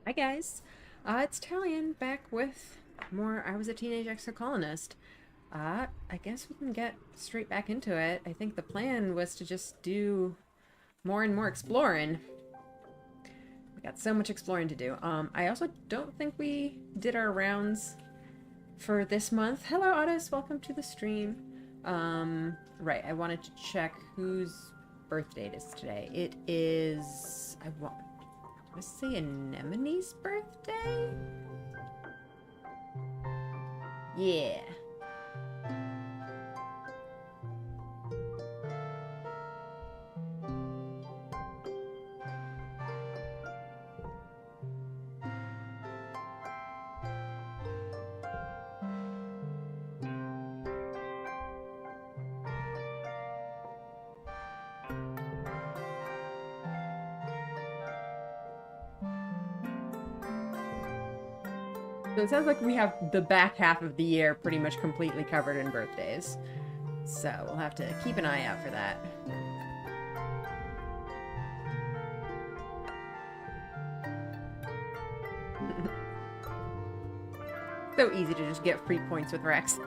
Hi guys, it's Talien back with more I Was a Teenage Exocolonist. I guess we can get straight back into it. I think the plan was to just do more and more exploring. We got so much exploring to do. I also don't think we did our rounds for this month. Hello Otis, welcome to the stream. Right, I wanted to check whose birthday it is today. It is, I want to say Anemone's birthday? Yeah. So it sounds like we have the back half of the year pretty much completely covered in birthdays. So we'll have to keep an eye out for that. So easy to just get free points with Rex.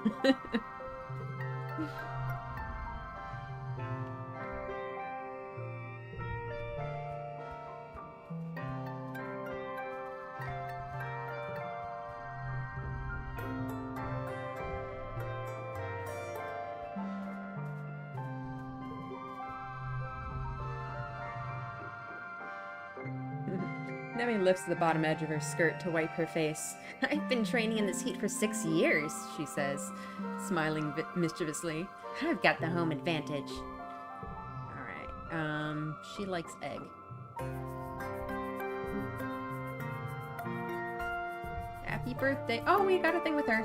Nemi lifts the bottom edge of her skirt to wipe her face. I've been training in this heat for 6 years, she says, smiling mischievously. I've got the home advantage. Alright, she likes egg. Happy birthday. Oh, we got a thing with her.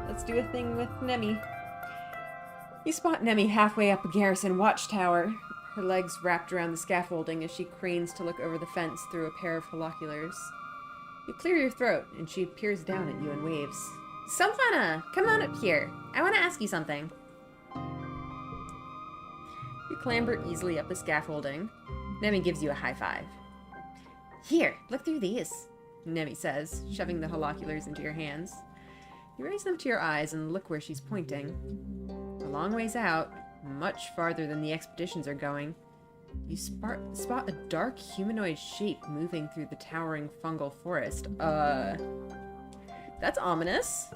Let's do a thing with Nemi. You spot Nemi halfway up a garrison watchtower. Her legs wrapped around the scaffolding as she cranes to look over the fence through a pair of holoculars. You clear your throat, and she peers down at you and waves. Sylvana, come on up here. I want to ask you something. You clamber easily up the scaffolding. Nemi gives you a high five. Here, look through these, Nemi says, shoving the holoculars into your hands. You raise them to your eyes and look where she's pointing. A long ways out, much farther than the expeditions are going, you spot a dark humanoid shape moving through the towering fungal forest. That's ominous.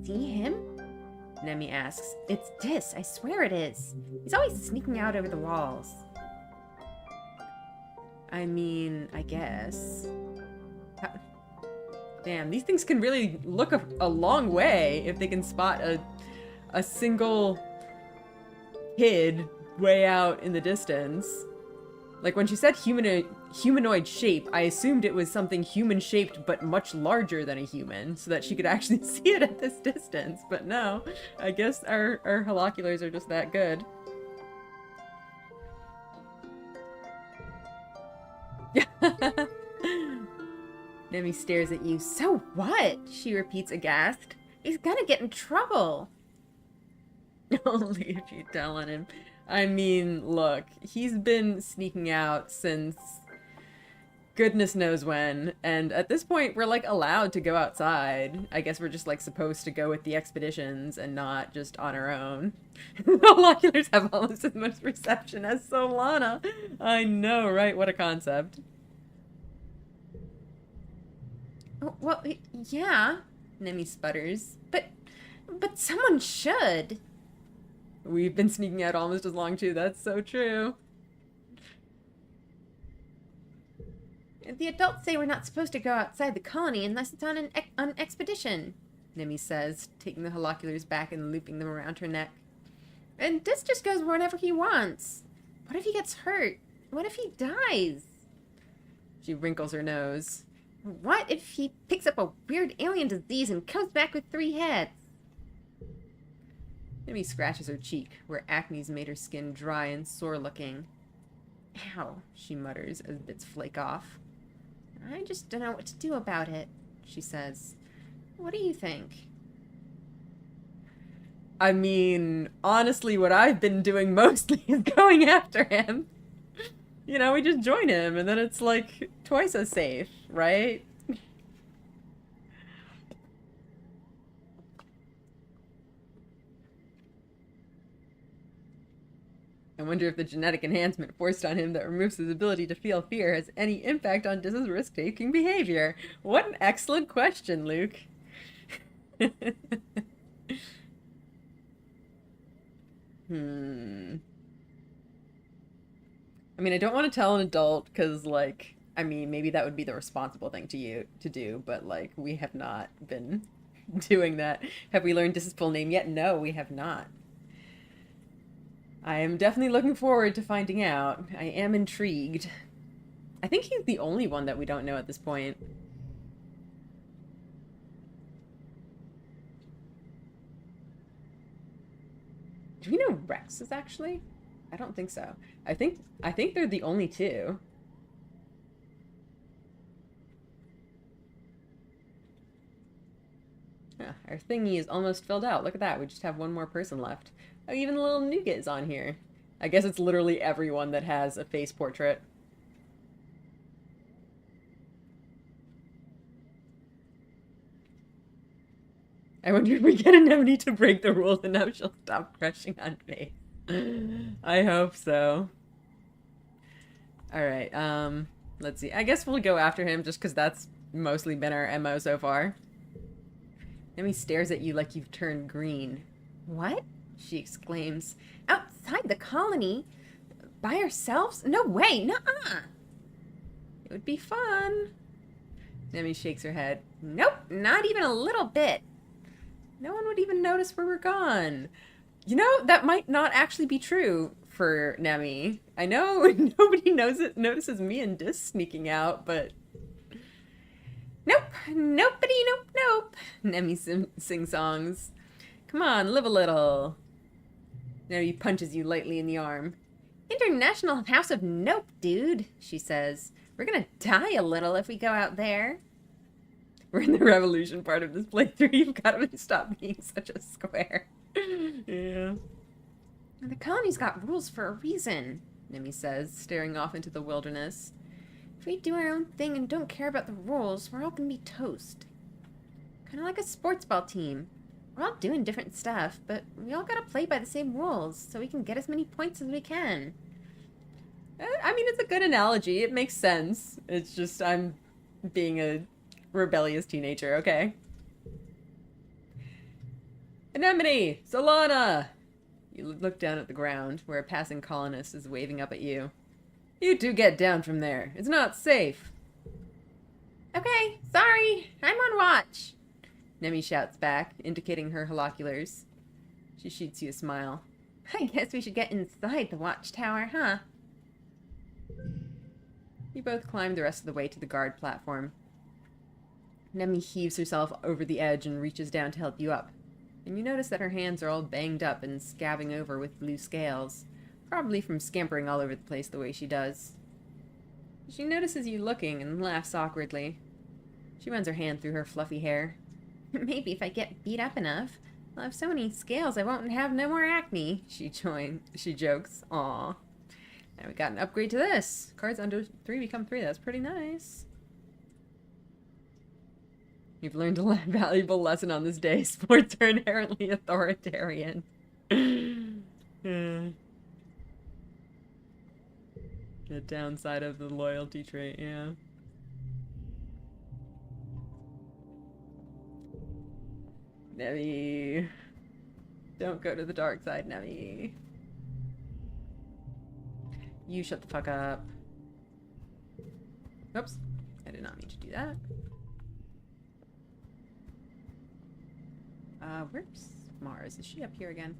See him? Nemi asks. It's Dis, I swear it is. He's always sneaking out over the walls. I mean, I guess. Damn, these things can really look a long way if they can spot a single kid way out in the distance. Like when she said humanoid shape, I assumed it was something human-shaped but much larger than a human, so that she could actually see it at this distance. But no, I guess our holoculars are just that good. Nemi stares at you. So what? She repeats aghast. He's gonna get in trouble. Only if you tell on him. I mean, look, he's been sneaking out since goodness knows when, and at this point we're like allowed to go outside. I guess we're just like supposed to go with the expeditions and not just on our own. The Oculars have almost as much perception as Solana. I know, right? What a concept. Well, yeah, Nemi sputters, but someone should. We've been sneaking out almost as long, too. That's so true. The adults say we're not supposed to go outside the colony unless it's on an expedition, Nemi says, taking the holoculars back and looping them around her neck. And Dis just goes wherever he wants. What if he gets hurt? What if he dies? She wrinkles her nose. What if he picks up a weird alien disease and comes back with 3 heads? Nemi scratches her cheek, where acne's made her skin dry and sore-looking. Ow, she mutters as bits flake off. I just don't know what to do about it, she says. What do you think? I mean, honestly, what I've been doing mostly is going after him. You know, we just join him, and then it's like twice as safe, right? I wonder if the genetic enhancement forced on him that removes his ability to feel fear has any impact on Diz's risk-taking behavior. What an excellent question, Luke. Hmm. I mean, I don't want to tell an adult because, like, I mean, maybe that would be the responsible thing to do, but like, we have not been doing that. Have we learned Diz's full name yet? No, we have not. I am definitely looking forward to finding out. I am intrigued. I think he's the only one that we don't know at this point. Do we know Rex is actually? I don't think so. I think they're the only two. Yeah, our thingy is almost filled out. Look at that. We just have one more person left. Oh, even the little nougat is on here. I guess it's literally everyone that has a face portrait. I wonder if we get Anemone to break the rules and now she'll stop crushing on me. I hope so. Alright, let's see. I guess we'll go after him just because that's mostly been our MO so far. Nemi stares at you like you've turned green. What? She exclaims. Outside the colony? By ourselves? No way! Nuh-uh! It would be fun. Nemi shakes her head. Nope, not even a little bit. No one would even notice where we're gone. You know, that might not actually be true for Nemi. I know nobody notices me and Dis sneaking out, but... Nope, nobody, nope, nope. Nemi sings songs. Come on, live a little. Nemi punches you lightly in the arm. International House of Nope, dude, she says. We're gonna die a little if we go out there. We're in the revolution part of this playthrough. You've got to stop being such a square. Yeah. The colony's got rules for a reason, Nemi says, staring off into the wilderness. If we do our own thing and don't care about the rules, we're all gonna be toast. Kind of like a sports ball team. We're all doing different stuff, but we all gotta play by the same rules so we can get as many points as we can. I mean, it's a good analogy. It makes sense. It's just I'm being a rebellious teenager, okay? Anemone! Solana! You look down at the ground, where a passing colonist is waving up at you. You two get down from there. It's not safe. Okay, sorry. I'm on watch. Nemi shouts back, indicating her holoculars. She shoots you a smile. I guess we should get inside the watchtower, huh? You both climb the rest of the way to the guard platform. Nemi heaves herself over the edge and reaches down to help you up. And you notice that her hands are all banged up and scabbing over with blue scales. Probably from scampering all over the place the way she does. She notices you looking and laughs awkwardly. She runs her hand through her fluffy hair. Maybe if I get beat up enough, I'll have so many scales I won't have no more acne, she jokes. Aw. Now we got an upgrade to this. Cards under 3 become 3. That's pretty nice. You've learned a valuable lesson on this day. Sports are inherently authoritarian. The downside of the loyalty trait, yeah. Nemi. Don't go to the dark side, Nemi. You shut the fuck up. Oops. I did not mean to do that. Where's Mars? Is she up here again?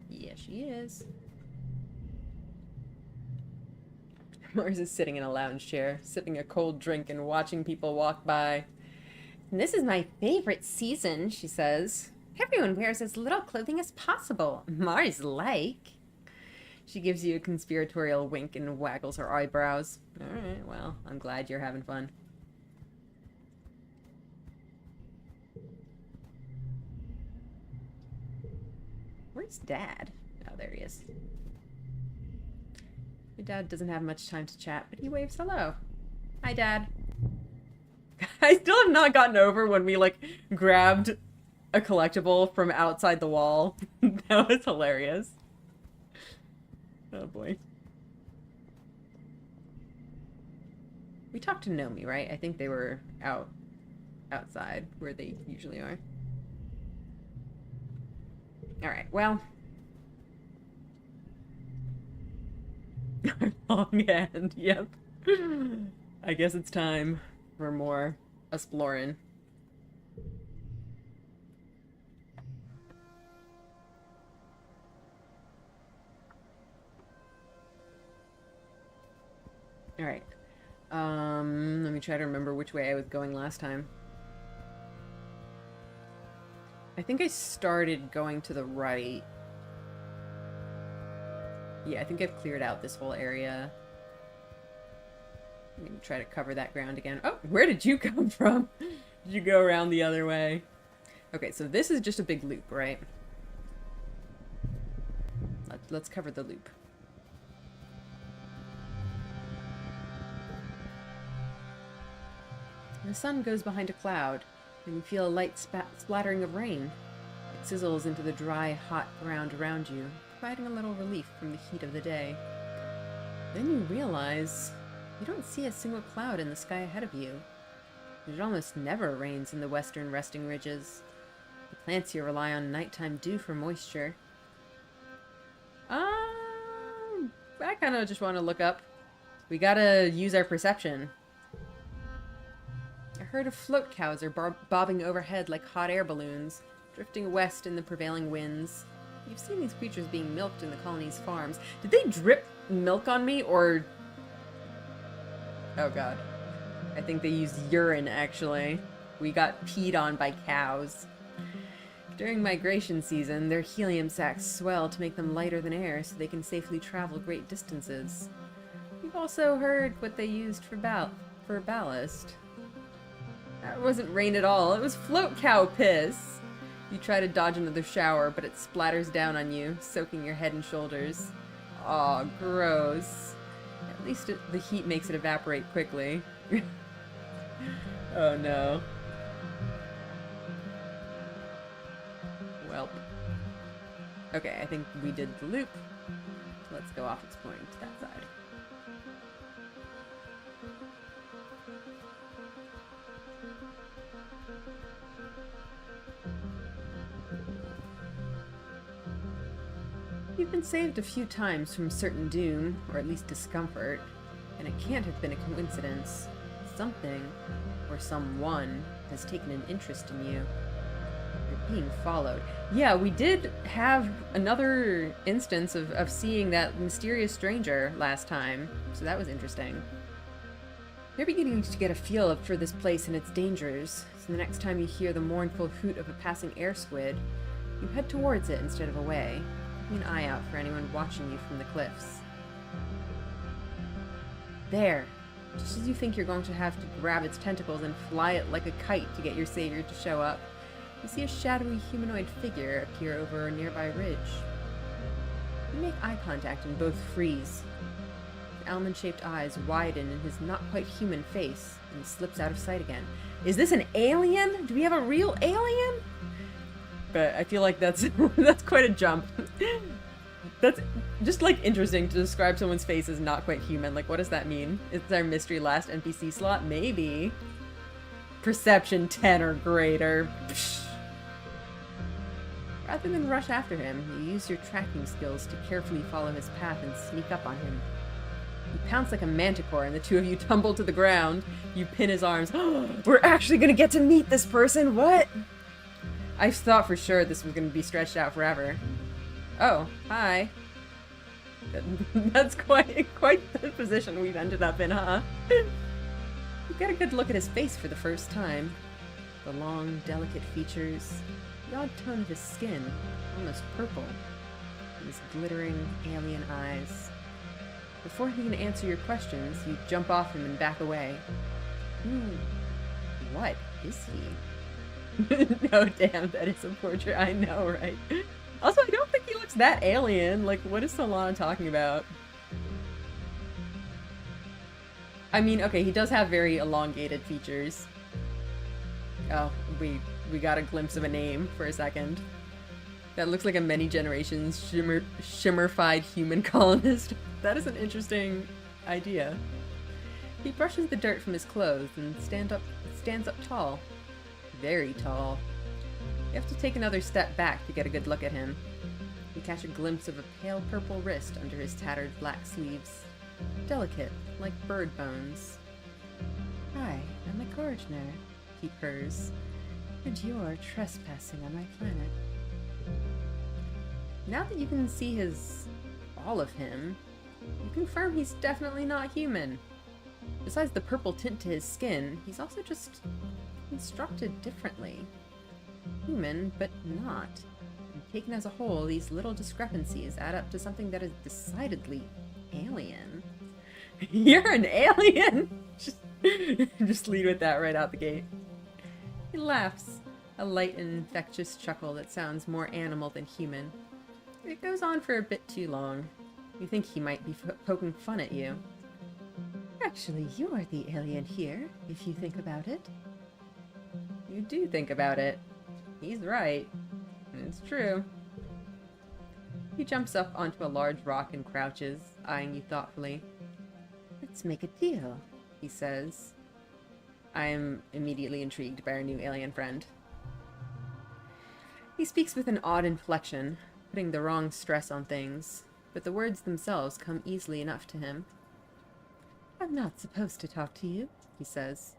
Yeah, she is. Mars is sitting in a lounge chair, sipping a cold drink and watching people walk by. This is my favorite season, she says. Everyone wears as little clothing as possible. Mars-like. She gives you a conspiratorial wink and waggles her eyebrows. Alright, well, I'm glad you're having fun. Where's Dad? Oh, there he is. Your dad doesn't have much time to chat, but he waves hello. Hi, Dad. I still have not gotten over when we, like, grabbed a collectible from outside the wall. That was hilarious. Oh, boy. We talked to Nomi, right? I think they were outside where they usually are. Alright, well. Long hand, yep. I guess it's time for more exploring. Alright. Let me try to remember which way I was going last time. I think I started going to the right. Yeah, I think I've cleared out this whole area. I'm gonna try to cover that ground again. Oh, where did you come from? Did you go around the other way? Okay, so this is just a big loop, right? Let's cover the loop. The sun goes behind a cloud, and you feel a light splattering of rain. It sizzles into the dry, hot ground around you, providing a little relief from the heat of the day. Then you realize you don't see a single cloud in the sky ahead of you. It almost never rains in the western resting ridges. The plants here rely on nighttime dew for moisture. I kind of just want to look up. We gotta use our perception. A herd of float cows are bobbing overhead like hot air balloons, drifting west in the prevailing winds. You've seen these creatures being milked in the colony's farms. Did they drip milk on me, or... Oh god. I think they used urine, actually. We got peed on by cows. During migration season, their helium sacs swell to make them lighter than air so they can safely travel great distances. You've also heard what they used for ballast. That wasn't rain at all. It was float cow piss. You try to dodge another shower, but it splatters down on you, soaking your head and shoulders. Aw, gross. At least the heat makes it evaporate quickly. Oh no. Welp. Okay, I think we did the loop. Let's go off exploring to that side. You've been saved a few times from certain doom, or at least discomfort, and it can't have been a coincidence. Something, or someone, has taken an interest in you. You're being followed. Yeah, we did have another instance of seeing that mysterious stranger last time, so that was interesting. You're beginning to get a feel for this place and its dangers, so the next time you hear the mournful hoot of a passing air squid, you head towards it instead of away. Keep an eye out for anyone watching you from the cliffs. There! Just as you think you're going to have to grab its tentacles and fly it like a kite to get your savior to show up, you see a shadowy humanoid figure appear over a nearby ridge. You make eye contact and both freeze. His almond-shaped eyes widen in his not-quite-human face, and he slips out of sight again. Is this an alien? Do we have a real alien? But I feel like that's that's quite a jump. That's just, like, interesting to describe someone's face as not quite human. Like, what does that mean? Is our mystery last NPC slot? Maybe. Perception 10 or greater. Psh. Rather than rush after him, you use your tracking skills to carefully follow his path and sneak up on him. You pounce like a manticore and the two of you tumble to the ground. You pin his arms. We're actually gonna get to meet this person? What? I thought for sure this was gonna be stretched out forever. Oh, hi. That's quite the position we've ended up in, huh? You get a good look at his face for the first time. The long, delicate features, the odd tone of his skin, almost purple, and his glittering, alien eyes. Before he can answer your questions, you jump off him and back away. What is he? No, damn, that is a portrait. I know, right? Also, I don't think he looks that alien. Like, what is Solana talking about? I mean, okay, he does have very elongated features. Oh, we got a glimpse of a name for a second. That looks like a many generations shimmerfied human colonist. That is an interesting idea. He brushes the dirt from his clothes and stands up tall. Very tall. You have to take another step back to get a good look at him. You catch a glimpse of a pale purple wrist under his tattered black sleeves. Delicate, like bird bones. I am a gardener, he purrs, and you're trespassing on my planet. Now that you can see all of him, you confirm he's definitely not human. Besides the purple tint to his skin, he's also just constructed differently. Human, but not. And taken as a whole, these little discrepancies add up to something that is decidedly alien. You're an alien! Just lead with that right out the gate. He laughs, a light and infectious chuckle that sounds more animal than human. It goes on for a bit too long. You think he might be poking fun at you. Actually, you're the alien here, if you think about it. You do think about it. He's right. It's true. He jumps up onto a large rock and crouches, eyeing you thoughtfully. Let's make a deal, he says. I am immediately intrigued by our new alien friend. He speaks with an odd inflection, putting the wrong stress on things, but the words themselves come easily enough to him. I'm not supposed to talk to you, he says.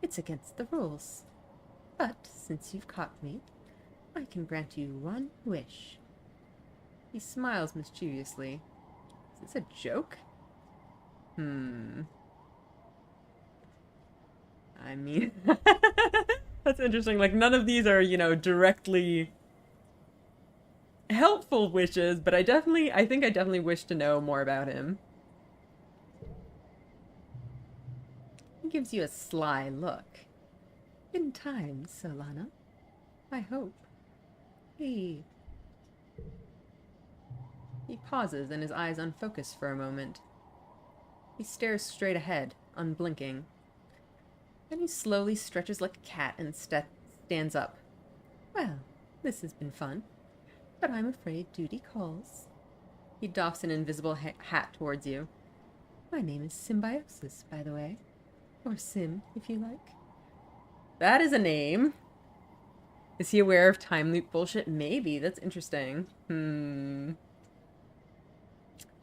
It's against the rules. But since you've caught me, I can grant you one wish. He smiles mischievously. Is this a joke? I mean, that's interesting. Like, none of these are, directly helpful wishes, but I think I definitely wish to know more about him. He gives you a sly look. In time, Solana. I hope. He pauses and his eyes unfocus for a moment. He stares straight ahead, unblinking. Then he slowly stretches like a cat and stands up. Well, this has been fun, but I'm afraid duty calls. He doffs an invisible hat towards you. My name is Symbiosis, by the way. Or Sim, if you like. That is a name. Is he aware of time loop bullshit? Maybe. That's interesting.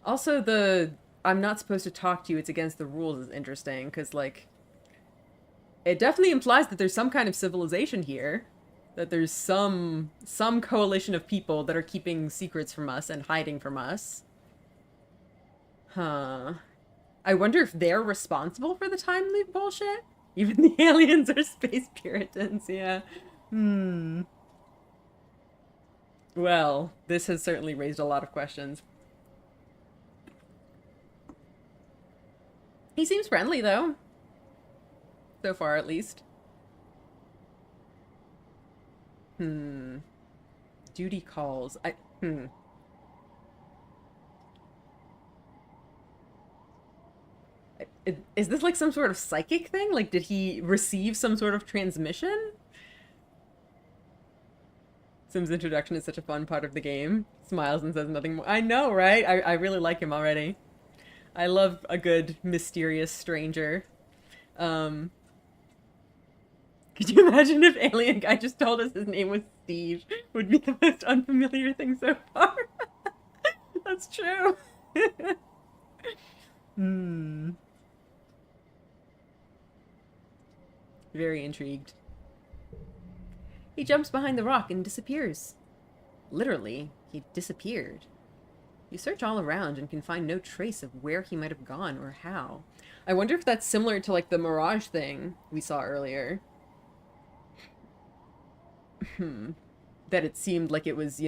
Also, the I'm not supposed to talk to you, it's against the rules is interesting, because, like, it definitely implies that there's some kind of civilization here. That there's some coalition of people that are keeping secrets from us and hiding from us. Huh. I wonder if they're responsible for the time loop bullshit? Even the aliens are space puritans, yeah. Well, this has certainly raised a lot of questions. He seems friendly, though. So far, at least. Duty calls. Is this like some sort of psychic thing? Like, did he receive some sort of transmission? Sim's introduction is such a fun part of the game. Smiles and says nothing more. I know, right? I really like him already. I love a good mysterious stranger. Could you imagine if alien guy just told us his name was Steve? Would be the most unfamiliar thing so far. That's true. Very intrigued. He jumps behind the rock and disappears. Literally, he disappeared. You search all around and can find no trace of where he might have gone or how. I wonder if that's similar to, like, the Mirage thing we saw earlier. That it seemed like it was,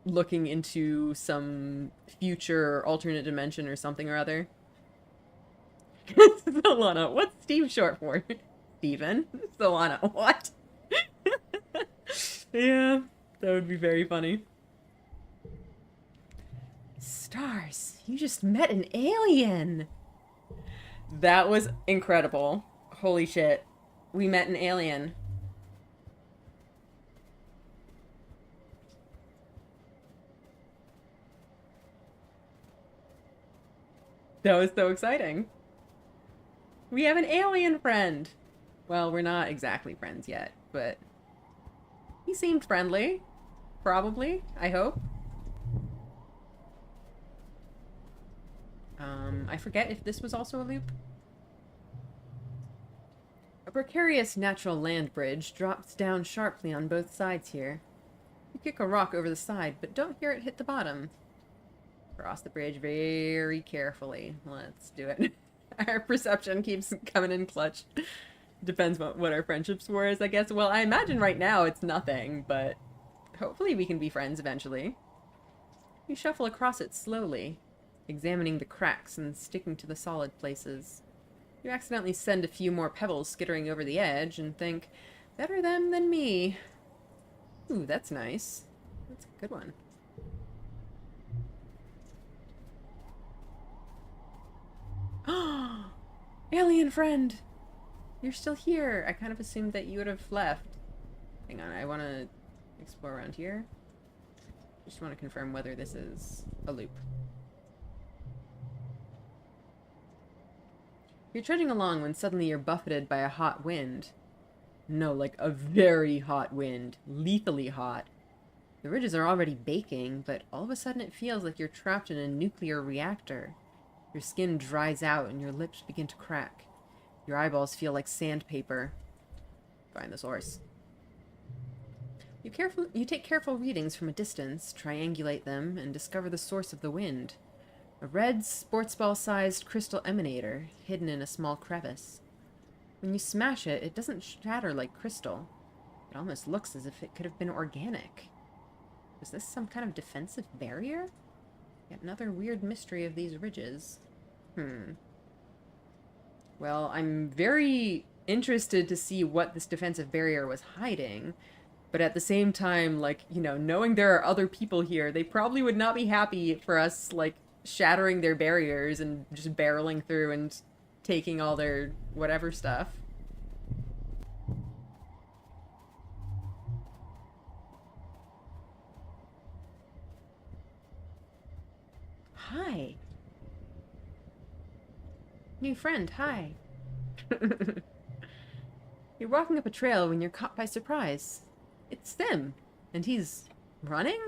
looking into some future alternate dimension or something or other. Solana. What's Steve short for? Steven? Solana. What? Yeah, that would be very funny. Stars, you just met an alien! That was incredible. Holy shit. We met an alien. That was so exciting. We have an alien friend. Well, we're not exactly friends yet, but he seemed friendly. Probably, I hope. I forget if this was also a loop. A precarious natural land bridge drops down sharply on both sides here. You kick a rock over the side, but don't hear it hit the bottom. Cross the bridge very carefully. Let's do it. Our perception keeps coming in clutch. Depends what our friendship score is, I guess. Well, I imagine right now it's nothing, but hopefully we can be friends eventually. You shuffle across it slowly, examining the cracks and sticking to the solid places. You accidentally send a few more pebbles skittering over the edge and think, better them than me. Ooh, that's nice. That's a good one. Alien friend! You're still here. I kind of assumed that you would have left. Hang on, I want to explore around here. Just want to confirm whether this is a loop. You're trudging along when suddenly you're buffeted by a hot wind. No, like a very hot wind. Lethally hot. The ridges are already baking, but all of a sudden it feels like you're trapped in a nuclear reactor. Your skin dries out and your lips begin to crack. Your eyeballs feel like sandpaper. Find the source. You take careful readings from a distance, triangulate them, and discover the source of the wind. A red, sports ball-sized crystal emanator, hidden in a small crevice. When you smash it, it doesn't shatter like crystal. It almost looks as if it could have been organic. Is this some kind of defensive barrier? Yet another weird mystery of these ridges. Well, I'm very interested to see what this defensive barrier was hiding. But at the same time, like, you know, knowing there are other people here, they probably would not be happy for us, like, shattering their barriers and just barreling through and taking all their whatever stuff. Hi. New friend, hi. You're walking up a trail when you're caught by surprise. It's Sim, and he's running?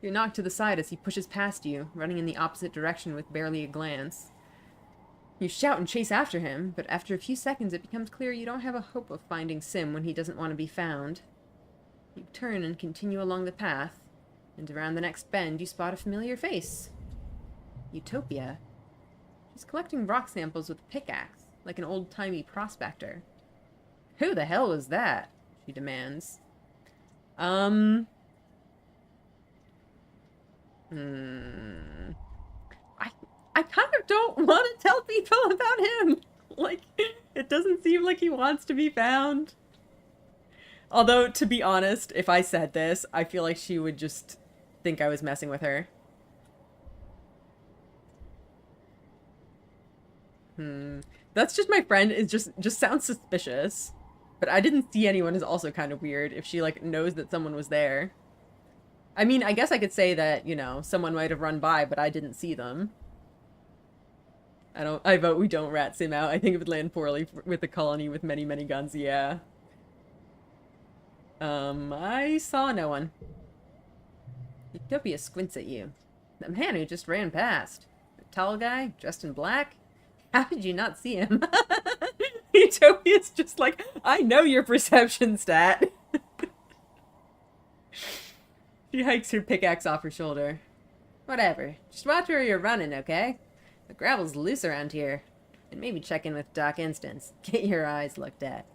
You're knocked to the side as he pushes past you, running in the opposite direction with barely a glance. You shout and chase after him, but after a few seconds it becomes clear you don't have a hope of finding Sim when he doesn't want to be found. You turn and continue along the path, and around the next bend you spot a familiar face. Utopia. She's collecting rock samples with a pickaxe, like an old-timey prospector. Who the hell was that? She demands. I kind of don't want to tell people about him. Like, it doesn't seem like he wants to be found. Although, to be honest, if I said this, I feel like she would just think I was messing with her. That's just my friend. It just sounds suspicious. But I didn't see anyone is also kind of weird if she, like, knows that someone was there. I mean, I guess I could say that, you know, someone might have run by, but I didn't see them. I vote we don't rat Sim out. I think it would land poorly with a colony with many, many guns, yeah. I saw no one. Utopia squints at you. The man who just ran past. The tall guy, dressed in black? How did you not see him? Utopia's just like, I know your perception stat. She hikes her pickaxe off her shoulder. Whatever. Just watch where you're running, okay? The gravel's loose around here. And maybe check in with Doc Instance. Get your eyes looked at.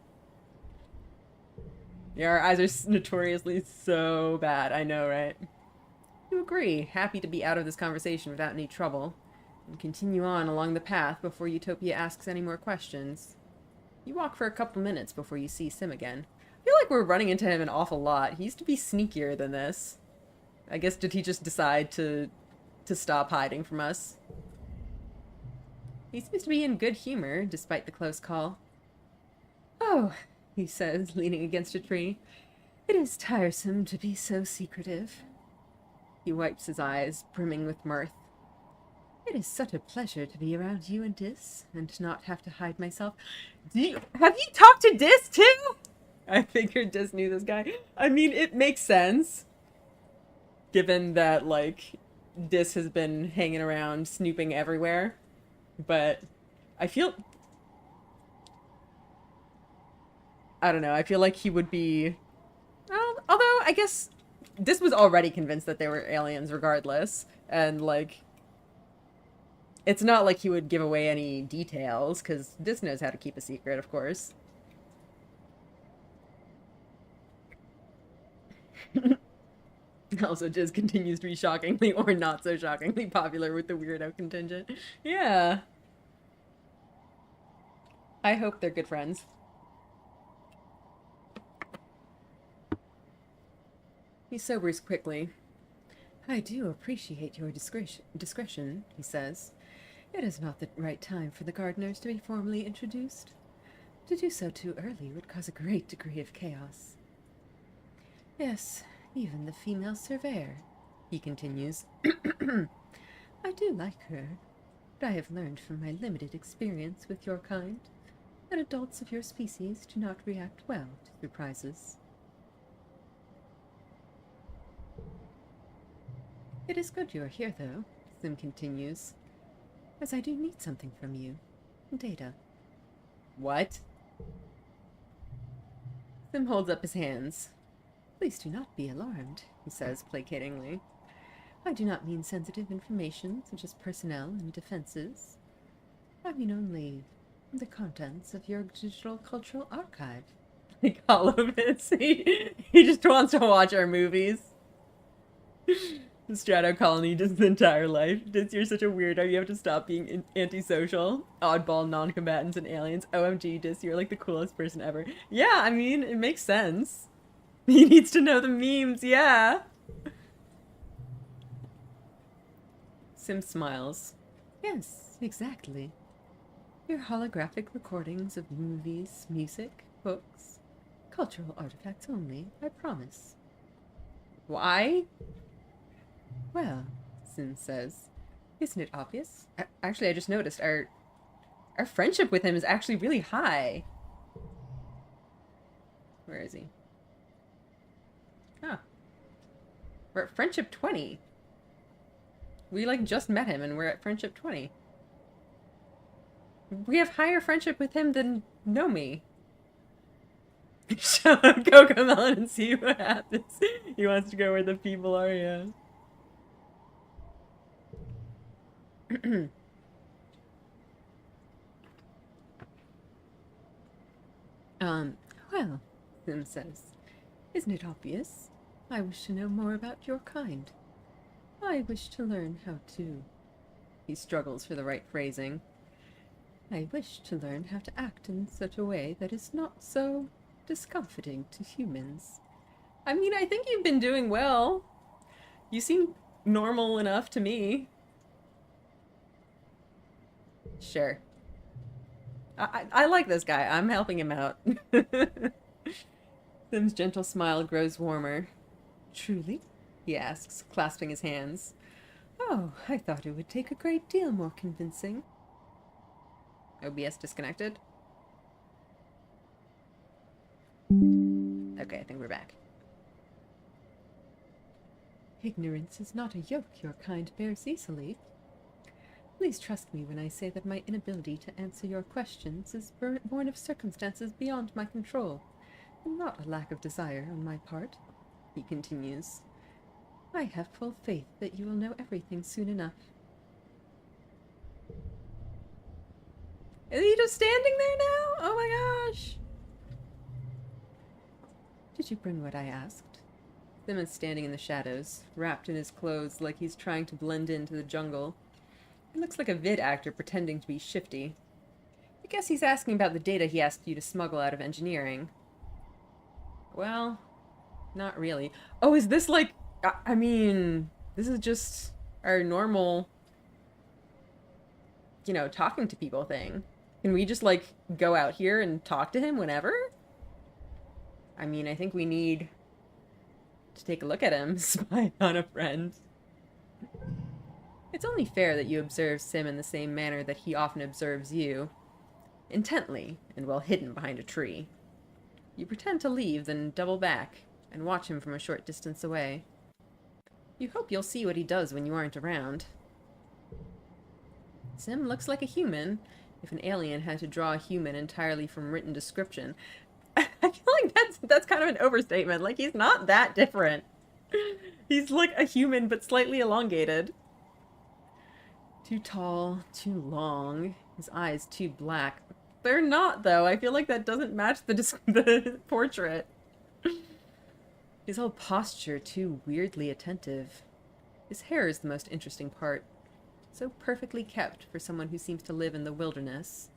Yeah, our eyes are notoriously so bad. I know, right? You agree, happy to be out of this conversation without any trouble, and continue on along the path before Utopia asks any more questions. You walk for a couple minutes before you see Sim again. I feel like we're running into him an awful lot. He used to be sneakier than this. I guess did he just decide to stop hiding from us? He seems to be in good humor, despite the close call. Oh, he says, leaning against a tree. It is tiresome to be so secretive. He wipes his eyes, brimming with mirth. It is such a pleasure to be around you and Dis, and not have to hide myself. Have you talked to Dis, too? I figured Dis knew this guy. I mean, it makes sense. Given that, like, Dis has been hanging around, snooping everywhere. But I feel... I don't know, I feel like he would be... although, I guess Dis was already convinced that they were aliens regardless. And, like... It's not like he would give away any details, because Dis knows how to keep a secret, of course. Also, Diz continues to be shockingly or not so shockingly popular with the weirdo contingent. Yeah. I hope they're good friends. He sobers quickly. I do appreciate your discretion, he says. It is not the right time for the gardeners to be formally introduced. To do so too early would cause a great degree of chaos. Yes, even the female surveyor, he continues. I do like her, but I have learned from my limited experience with your kind that adults of your species do not react well to surprises. It is good you are here, though, Sim continues, as I do need something from you. Data. What? Sim holds up his hands. Please do not be alarmed, he says placatingly. I do not mean sensitive information, such as personnel and defenses. I mean only the contents of your digital cultural archive. Like all of it. He just wants to watch our movies. The Strato Colony just his entire life. Dis, you're such a weirdo. You have to stop being antisocial. Oddball, non-combatants, and aliens. OMG, Dis, you're like the coolest person ever. Yeah, I mean, it makes sense. He needs to know the memes, yeah. Sim smiles. Yes, exactly. Your holographic recordings of movies, music, books, cultural artifacts only, I promise. Why? Well, Sim says, isn't it obvious? Actually, I just noticed our friendship with him is actually really high. Where is he? Huh. We're at friendship 20. We, like, just met him and we're at friendship 20. We have higher friendship with him than Nomi. Show him Cocomelon and see what happens. He wants to go where the people are, yeah. Well, Sim says, isn't it obvious? I wish to know more about your kind. I wish to learn how to... He struggles for the right phrasing. I wish to learn how to act in such a way that is not so discomforting to humans. I mean, I think you've been doing well. You seem normal enough to me. Sure. I like this guy. I'm helping him out. Sim's gentle smile grows warmer. Truly? He asks, clasping his hands. Oh, I thought it would take a great deal more convincing. OBS disconnected? Okay, I think we're back. Ignorance is not a yoke your kind bears easily. Please trust me when I say that my inability to answer your questions is born of circumstances beyond my control, and not a lack of desire on my part, he continues. I have full faith that you will know everything soon enough. Is he just standing there now? Oh my gosh! Did you bring what I asked? Sim is standing in the shadows, wrapped in his clothes like he's trying to blend into the jungle. He looks like a vid actor pretending to be shifty. I guess he's asking about the data he asked you to smuggle out of engineering. Well, not really. Oh, is this like... I mean, this is just our normal talking to people thing. Can we just, like, go out here and talk to him whenever? I mean, I think we need to take a look at him, spy on a friend. It's only fair that you observe Sim in the same manner that he often observes you, intently and well hidden behind a tree. You pretend to leave, then double back and watch him from a short distance away. You hope you'll see what he does when you aren't around. Sim looks like a human, if an alien had to draw a human entirely from written description. I feel like that's kind of an overstatement. Like, he's not that different. He's like a human, but slightly elongated. Too tall, too long, his eyes too black. They're not, though. I feel like that doesn't match the portrait. His whole posture too weirdly attentive. His hair is the most interesting part. So perfectly kept for someone who seems to live in the wilderness.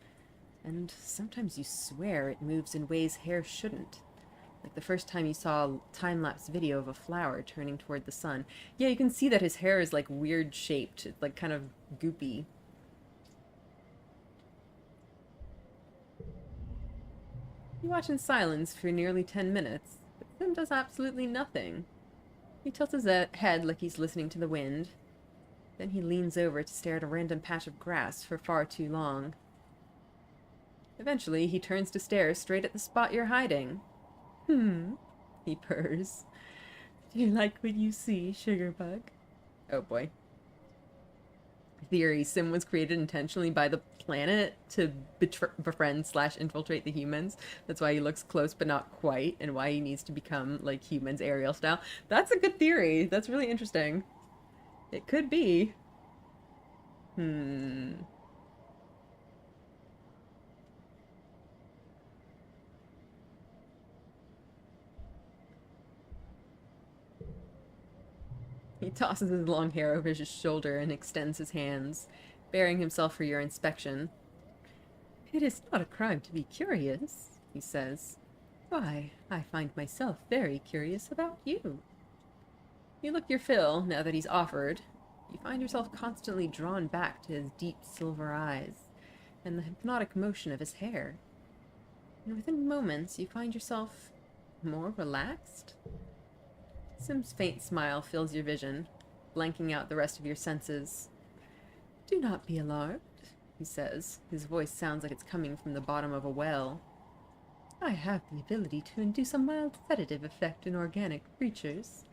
And sometimes you swear it moves in ways hair shouldn't. Like the first time you saw a time-lapse video of a flower turning toward the sun. Yeah, you can see that his hair is like weird shaped. It's like kind of goopy. You watch in silence for nearly 10 minutes, but Sim does absolutely nothing. He tilts his head like he's listening to the wind. Then he leans over to stare at a random patch of grass for far too long. Eventually, he turns to stare straight at the spot you're hiding. He purrs. Do you like what you see, Sugarbug? Oh boy. Theory: Sim was created intentionally by the planet to befriend / infiltrate the humans. That's why he looks close but not quite, and why he needs to become like humans aerial style. That's a good theory. That's really interesting. It could be. He tosses his long hair over his shoulder and extends his hands, baring himself for your inspection. It is not a crime to be curious, he says. Why, I find myself very curious about you. You look your fill, now that he's offered. You find yourself constantly drawn back to his deep silver eyes, and the hypnotic motion of his hair. And within moments, you find yourself more relaxed. Sim's faint smile fills your vision, blanking out the rest of your senses. Do not be alarmed, he says. His voice sounds like it's coming from the bottom of a well. I have the ability to induce a mild sedative effect in organic creatures.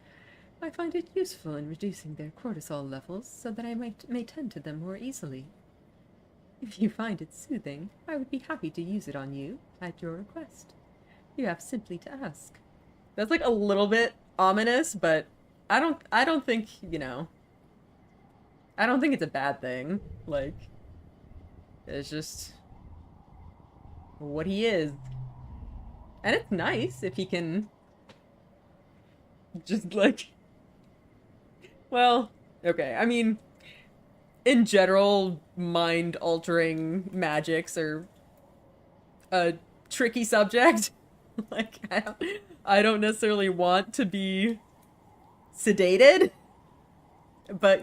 I find it useful in reducing their cortisol levels so that I may tend to them more easily. If you find it soothing, I would be happy to use it on you, at your request. You have simply to ask. That's like a little bit ominous, but I don't think, I don't think it's a bad thing. Like, it's just what he is. And it's nice if he can just like, well, okay, I mean, in general, mind-altering magics are a tricky subject. Like, I don't necessarily want to be sedated, but,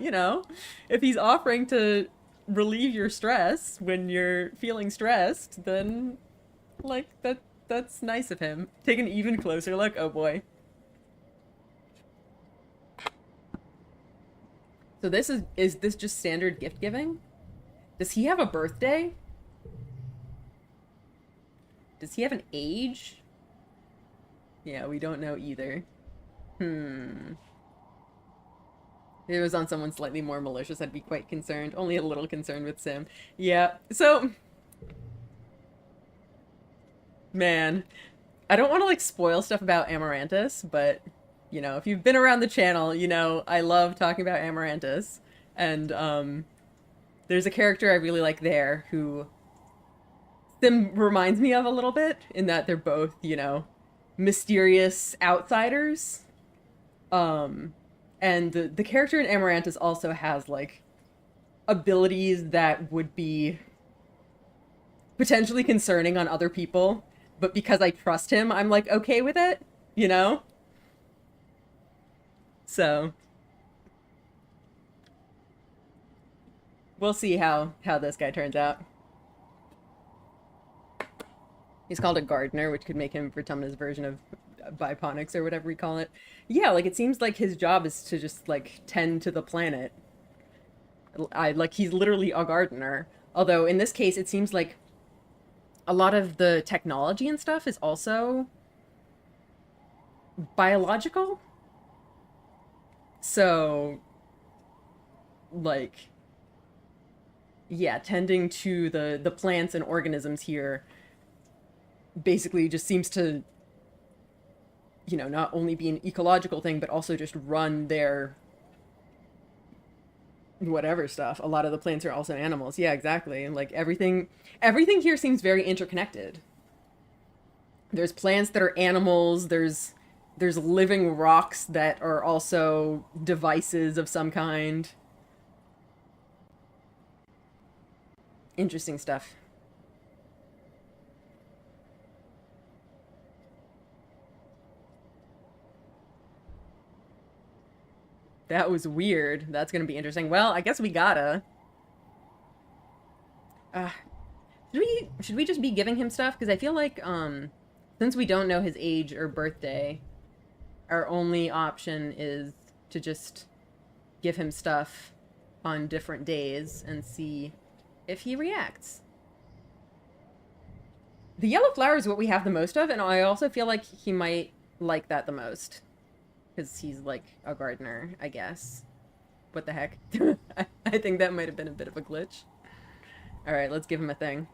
if he's offering to relieve your stress when you're feeling stressed, then, like, that's nice of him. Take an even closer look. Oh, boy. So this is this just standard gift giving? Does he have a birthday? Does he have an age? Yeah, we don't know either. If it was on someone slightly more malicious, I'd be quite concerned. Only a little concerned with Sim. Yeah, so... Man, I don't want to, like, spoil stuff about Amaranthus, but... if you've been around the channel, I love talking about Amaranthus. And, there's a character I really like there who Sim reminds me of a little bit, in that they're both, mysterious outsiders. And the character in Amaranthus also has, like, abilities that would be potentially concerning on other people. But because I trust him, I'm, like, okay with it, So, We'll see how this guy turns out. He's called a gardener, which could make him Vertumna's version of biponics or whatever we call it. Yeah, like it seems like his job is to just like tend to the planet. Like he's literally a gardener. Although in this case, it seems like a lot of the technology and stuff is also biological. So, like, yeah, tending to the plants and organisms here basically just seems to, you know, not only be an ecological thing, but also just run their whatever stuff. A lot of the plants are also animals. Yeah, exactly. And like everything here seems very interconnected. There's plants that are animals, there's living rocks that are also devices of some kind. Interesting stuff. That was weird. That's gonna be interesting. Well, I guess we gotta. Uh, should we just be giving him stuff? Because I feel like since we don't know his age or birthday, our only option is to just give him stuff on different days and see if he reacts. The yellow flower is what we have the most of, and I also feel like he might like that the most. Because he's like a gardener, I guess. What the heck? I think that might have been a bit of a glitch. Alright, let's give him a thing.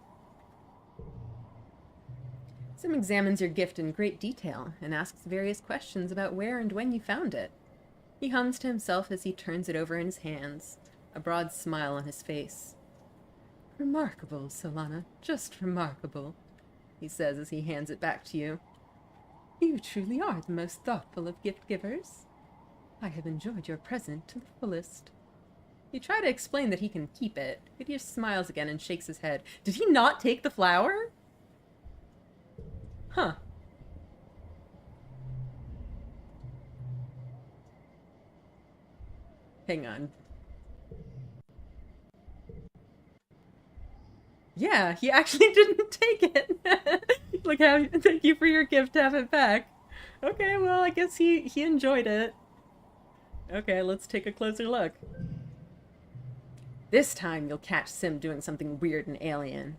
Sim examines your gift in great detail and asks various questions about where and when you found it. He hums to himself as he turns it over in his hands, a broad smile on his face. Remarkable, Solana. Just remarkable, he says as he hands it back to you. You truly are the most thoughtful of gift givers. I have enjoyed your present to the fullest. You try to explain that he can keep it, but he just smiles again and shakes his head. Did he not take the flower? Huh. Hang on. Yeah, he actually didn't take it. Like, thank you for your gift, have it back. Okay, well, I guess he enjoyed it. Okay, let's take a closer look. This time you'll catch Sim doing something weird and alien.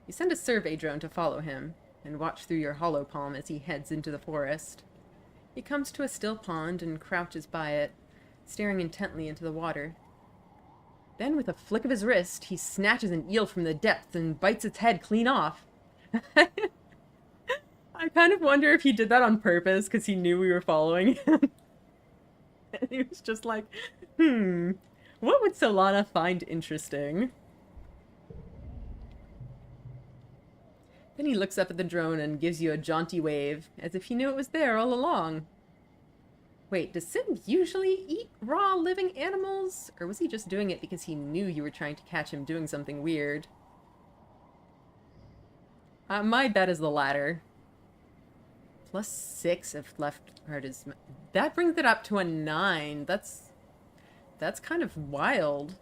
You send a survey drone to follow him, and watch through your hollow palm as he heads into the forest. He comes to a still pond and crouches by it, staring intently into the water. Then, with a flick of his wrist, he snatches an eel from the depths and bites its head clean off. I kind of wonder if he did that on purpose because he knew we were following him. And he was just like, what would Solana find interesting? Then he looks up at the drone and gives you a jaunty wave, as if he knew it was there all along. Wait, does Sim usually eat raw living animals? Or was he just doing it because he knew you were trying to catch him doing something weird? My bet is the latter. +6 if left heart is... That brings it up to a 9. That's kind of wild.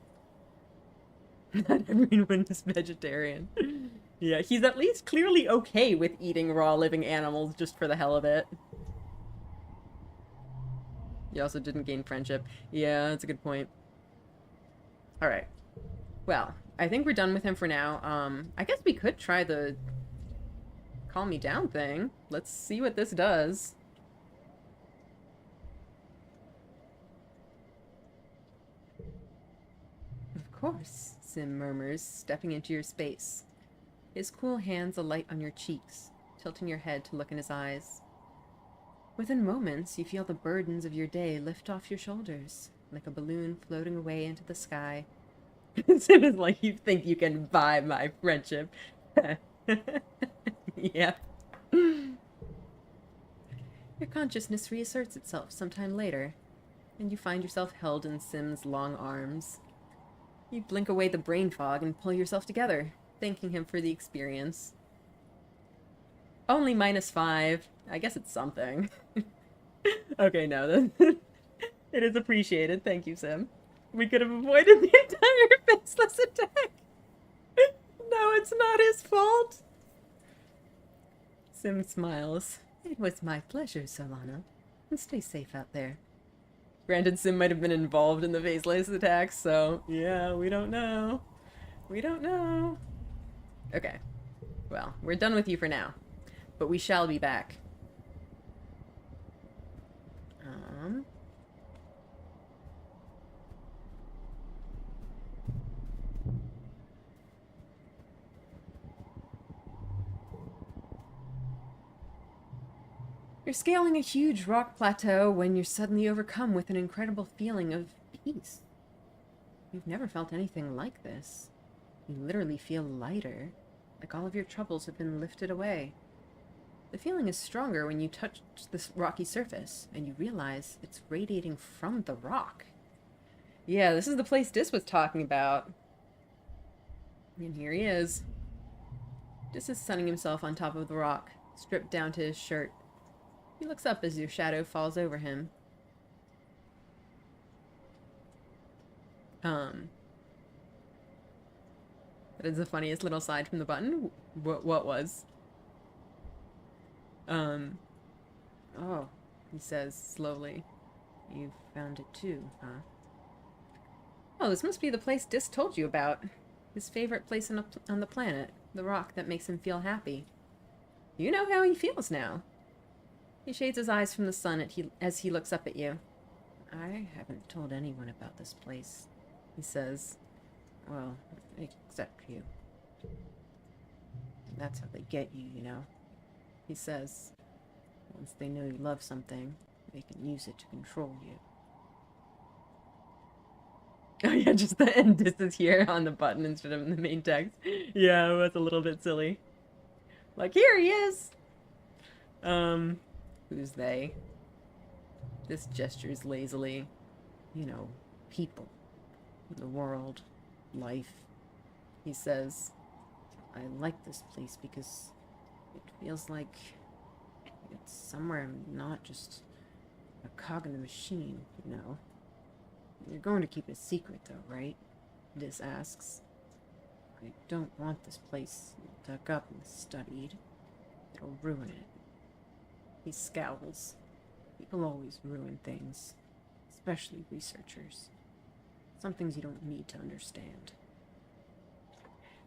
Not everyone is vegetarian. Yeah, he's at least clearly okay with eating raw living animals just for the hell of it. You also didn't gain friendship. Yeah, that's a good point. Alright. Well, I think we're done with him for now. I guess we could try the calm me down thing. Let's see what this does. Of course, Sim murmurs, stepping into your space. His cool hands alight on your cheeks, tilting your head to look in his eyes. Within moments, you feel the burdens of your day lift off your shoulders, like a balloon floating away into the sky. Sim is like, you think you can buy my friendship. Yeah. Your consciousness reasserts itself sometime later, and you find yourself held in Sim's long arms. You blink away the brain fog and pull yourself together, thanking him for the experience. Only -5. I guess it's something. Okay, no, it is appreciated. Thank you, Sim. We could have avoided the entire faceless attack. No, it's not his fault. Sim smiles. It was my pleasure, Solana. And stay safe out there. Granted, Sim might have been involved in the faceless attack, so yeah, we don't know. We don't know. Okay. Well, we're done with you for now. But we shall be back. You're scaling a huge rock plateau when you're suddenly overcome with an incredible feeling of peace. You've never felt anything like this. You literally feel lighter, like all of your troubles have been lifted away. The feeling is stronger when you touch this rocky surface, and you realize it's radiating from the rock. Yeah, this is the place Dis was talking about. And here he is. Dis is sunning himself on top of the rock, stripped down to his shirt. He looks up as your shadow falls over him. That is the funniest little side from the button. What was? Oh, he says slowly. You found it too, huh? Oh, this must be the place Dis told you about. His favorite place on the planet. The rock that makes him feel happy. You know how he feels now. He shades his eyes from the sun as he looks up at you. I haven't told anyone about this place, he says. Well, except you. That's how they get you, you know, he says. Once they know you love something, they can use it to control you. Oh yeah, just the end distance here on the button instead of in the main text. Yeah, that's a little bit silly. Like, here he is! Who's they? This gestures lazily. You know, people. The world. Life. He says, I like this place because it feels like it's somewhere not just a cog in the machine, you know. You're going to keep it a secret, though, right? Dis asks. I don't want this place dug up and studied. It'll ruin it. He scowls. People always ruin things, especially researchers. Some things you don't need to understand.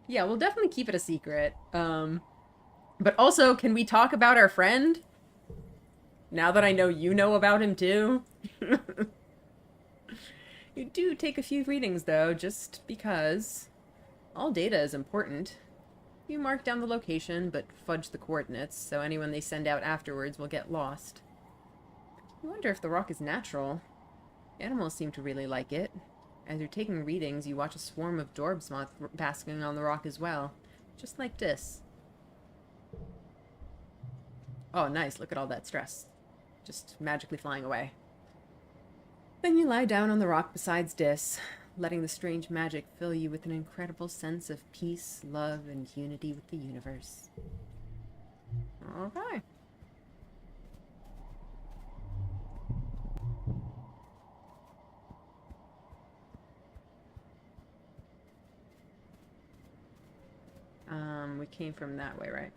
Yeah, we'll definitely keep it a secret. But also, can we talk about our friend? Now that I know you know about him too? You do take a few readings, though, just because. All data is important. You mark down the location, but fudge the coordinates, so anyone they send out afterwards will get lost. You wonder if the rock is natural. Animals seem to really like it. As you're taking readings, you watch a swarm of Dorbs moth basking on the rock as well. Just like this. Oh, nice. Look at all that stress. Just magically flying away. Then you lie down on the rock beside Dis, letting the strange magic fill you with an incredible sense of peace, love, and unity with the universe. Okay. We came from that way, right?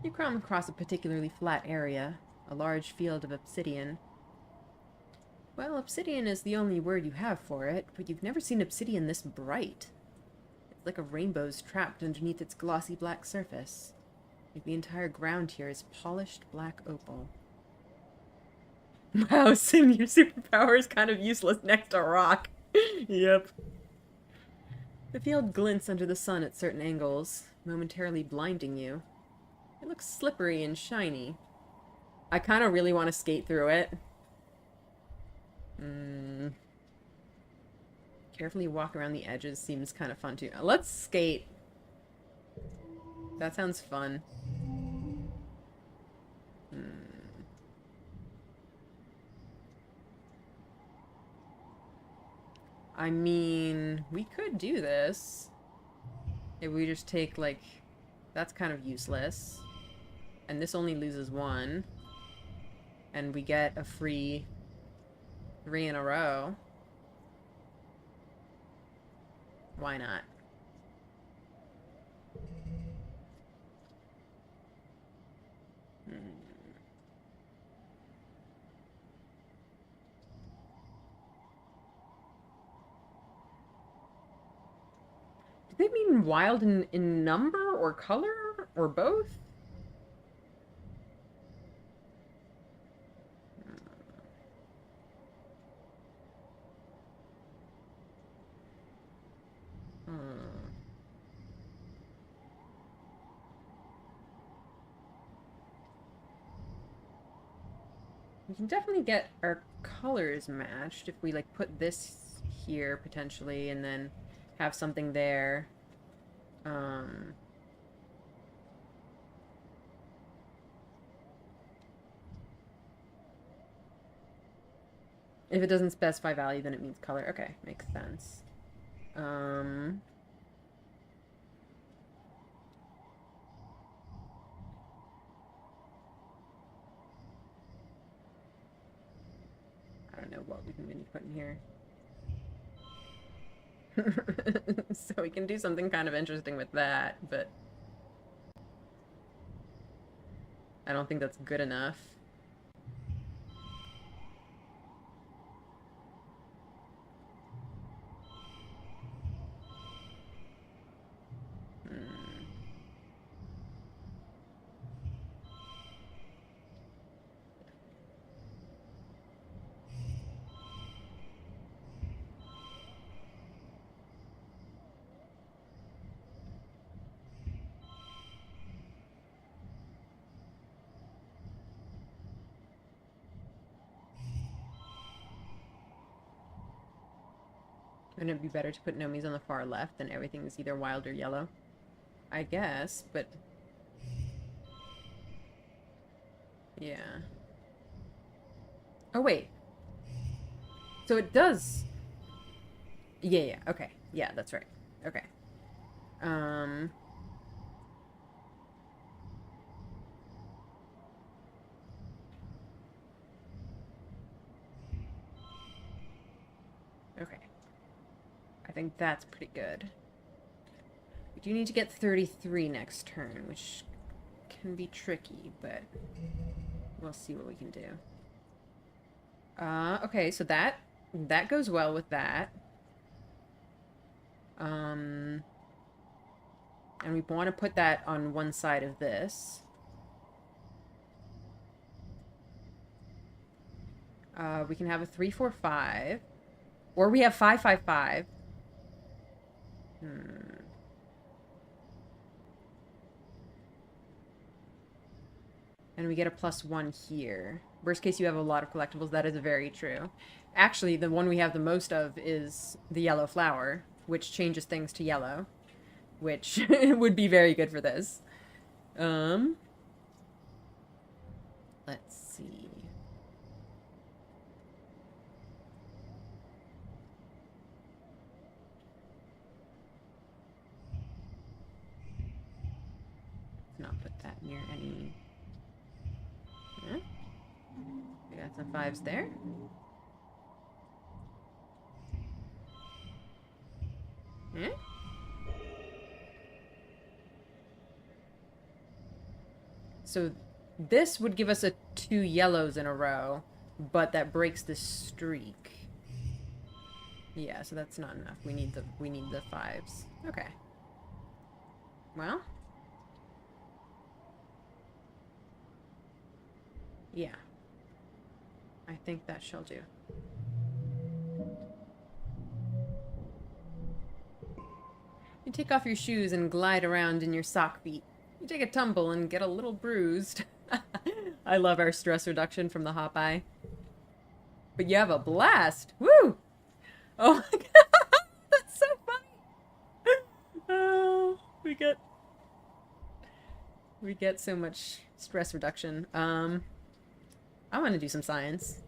You come across a particularly flat area, a large field of obsidian. Well, obsidian is the only word you have for it, but you've never seen obsidian this bright. It's like a rainbow's trapped underneath its glossy black surface. Like the entire ground here is polished black opal. Wow, Sim, your superpower is kind of useless next to rock. Yep. The field glints under the sun at certain angles, momentarily blinding you. It looks slippery and shiny. I kind of really want to skate through it. Carefully walk around the edges seems kind of fun too. Let's skate. That sounds fun. I mean, we could do this. If we just take, like... That's kind of useless. And this only loses 1. And we get a free 3 in a row. Why not? Do they mean wild in number or color or both? We can definitely get our colors matched if we, like, put this here, potentially, and then have something there. If it doesn't specify value, then it means color. Okay, makes sense. I don't know what we can really put in here. So we can do something kind of interesting with that, but I don't think that's good enough. Wouldn't it be better to put Nomi's on the far left and everything is either wild or yellow? I guess, but... Yeah. Oh, wait. So it does... Yeah, okay. Yeah, that's right. Okay. Okay. I think that's pretty good. We do need to get 33 next turn, which can be tricky, but we'll see what we can do. Okay, so that goes well with that. And we want to put that on one side of this. We can have a 3-4-5. Or we have 5-5-5. And we get a +1 here. Worst case, you have a lot of collectibles. That is very true. Actually, the one we have the most of is the yellow flower, which changes things to yellow, which would be very good for this. Let's see. Let's not put that near any... Huh? We got some 5s there. Huh? So this would give us 2 yellows in a row, but that breaks the streak. Yeah, so that's not enough. We need the 5s. Okay. Well. Yeah. I think that shall do. You take off your shoes and glide around in your sock feet. You take a tumble and get a little bruised. I love our stress reduction from the hop eye. But you have a blast! Woo! Oh my god! That's so funny! Oh, we get so much stress reduction. I want to do some science.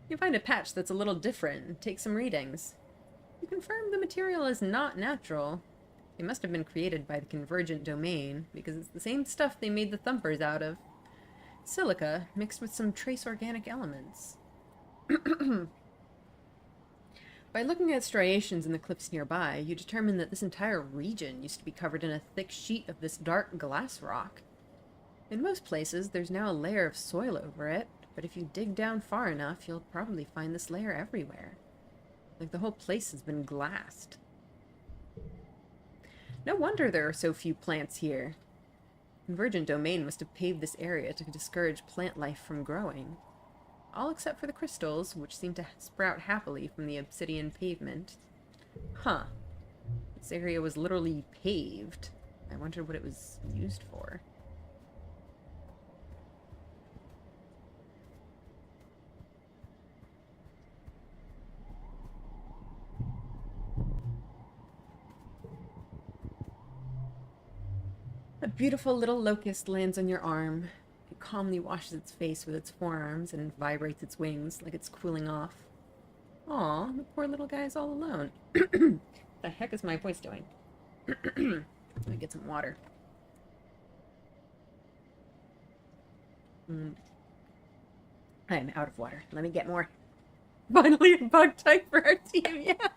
You find a patch that's a little different. Take some readings. You confirm the material is not natural. They must have been created by the convergent domain, because it's the same stuff they made the thumpers out of. Silica mixed with some trace organic elements. By looking at striations in the cliffs nearby, you determine that this entire region used to be covered in a thick sheet of this dark glass rock. In most places, there's now a layer of soil over it, but if you dig down far enough, you'll probably find this layer everywhere. Like the whole place has been glassed. No wonder there are so few plants here. Convergent domain must have paved this area to discourage plant life from growing. All except for the crystals, which seem to sprout happily from the obsidian pavement. Huh. This area was literally paved. I wonder what it was used for. A beautiful little locust lands on your arm. It calmly washes its face with its forearms and vibrates its wings like it's cooling off. Aw, the poor little guy's all alone. The heck is my voice doing? Let me get some water. I am out of water. Let me get more. Finally a bug type for our team, yeah.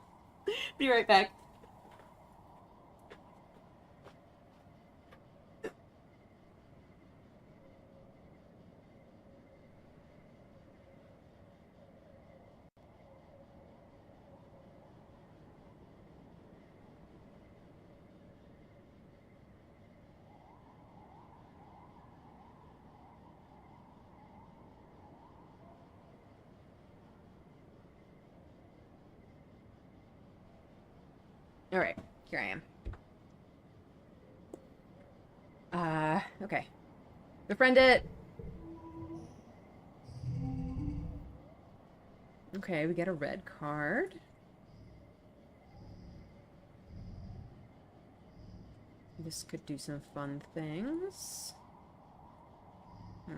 Be right back. Alright, here I am. Okay. Befriend it! Okay, we get a red card. This could do some fun things. I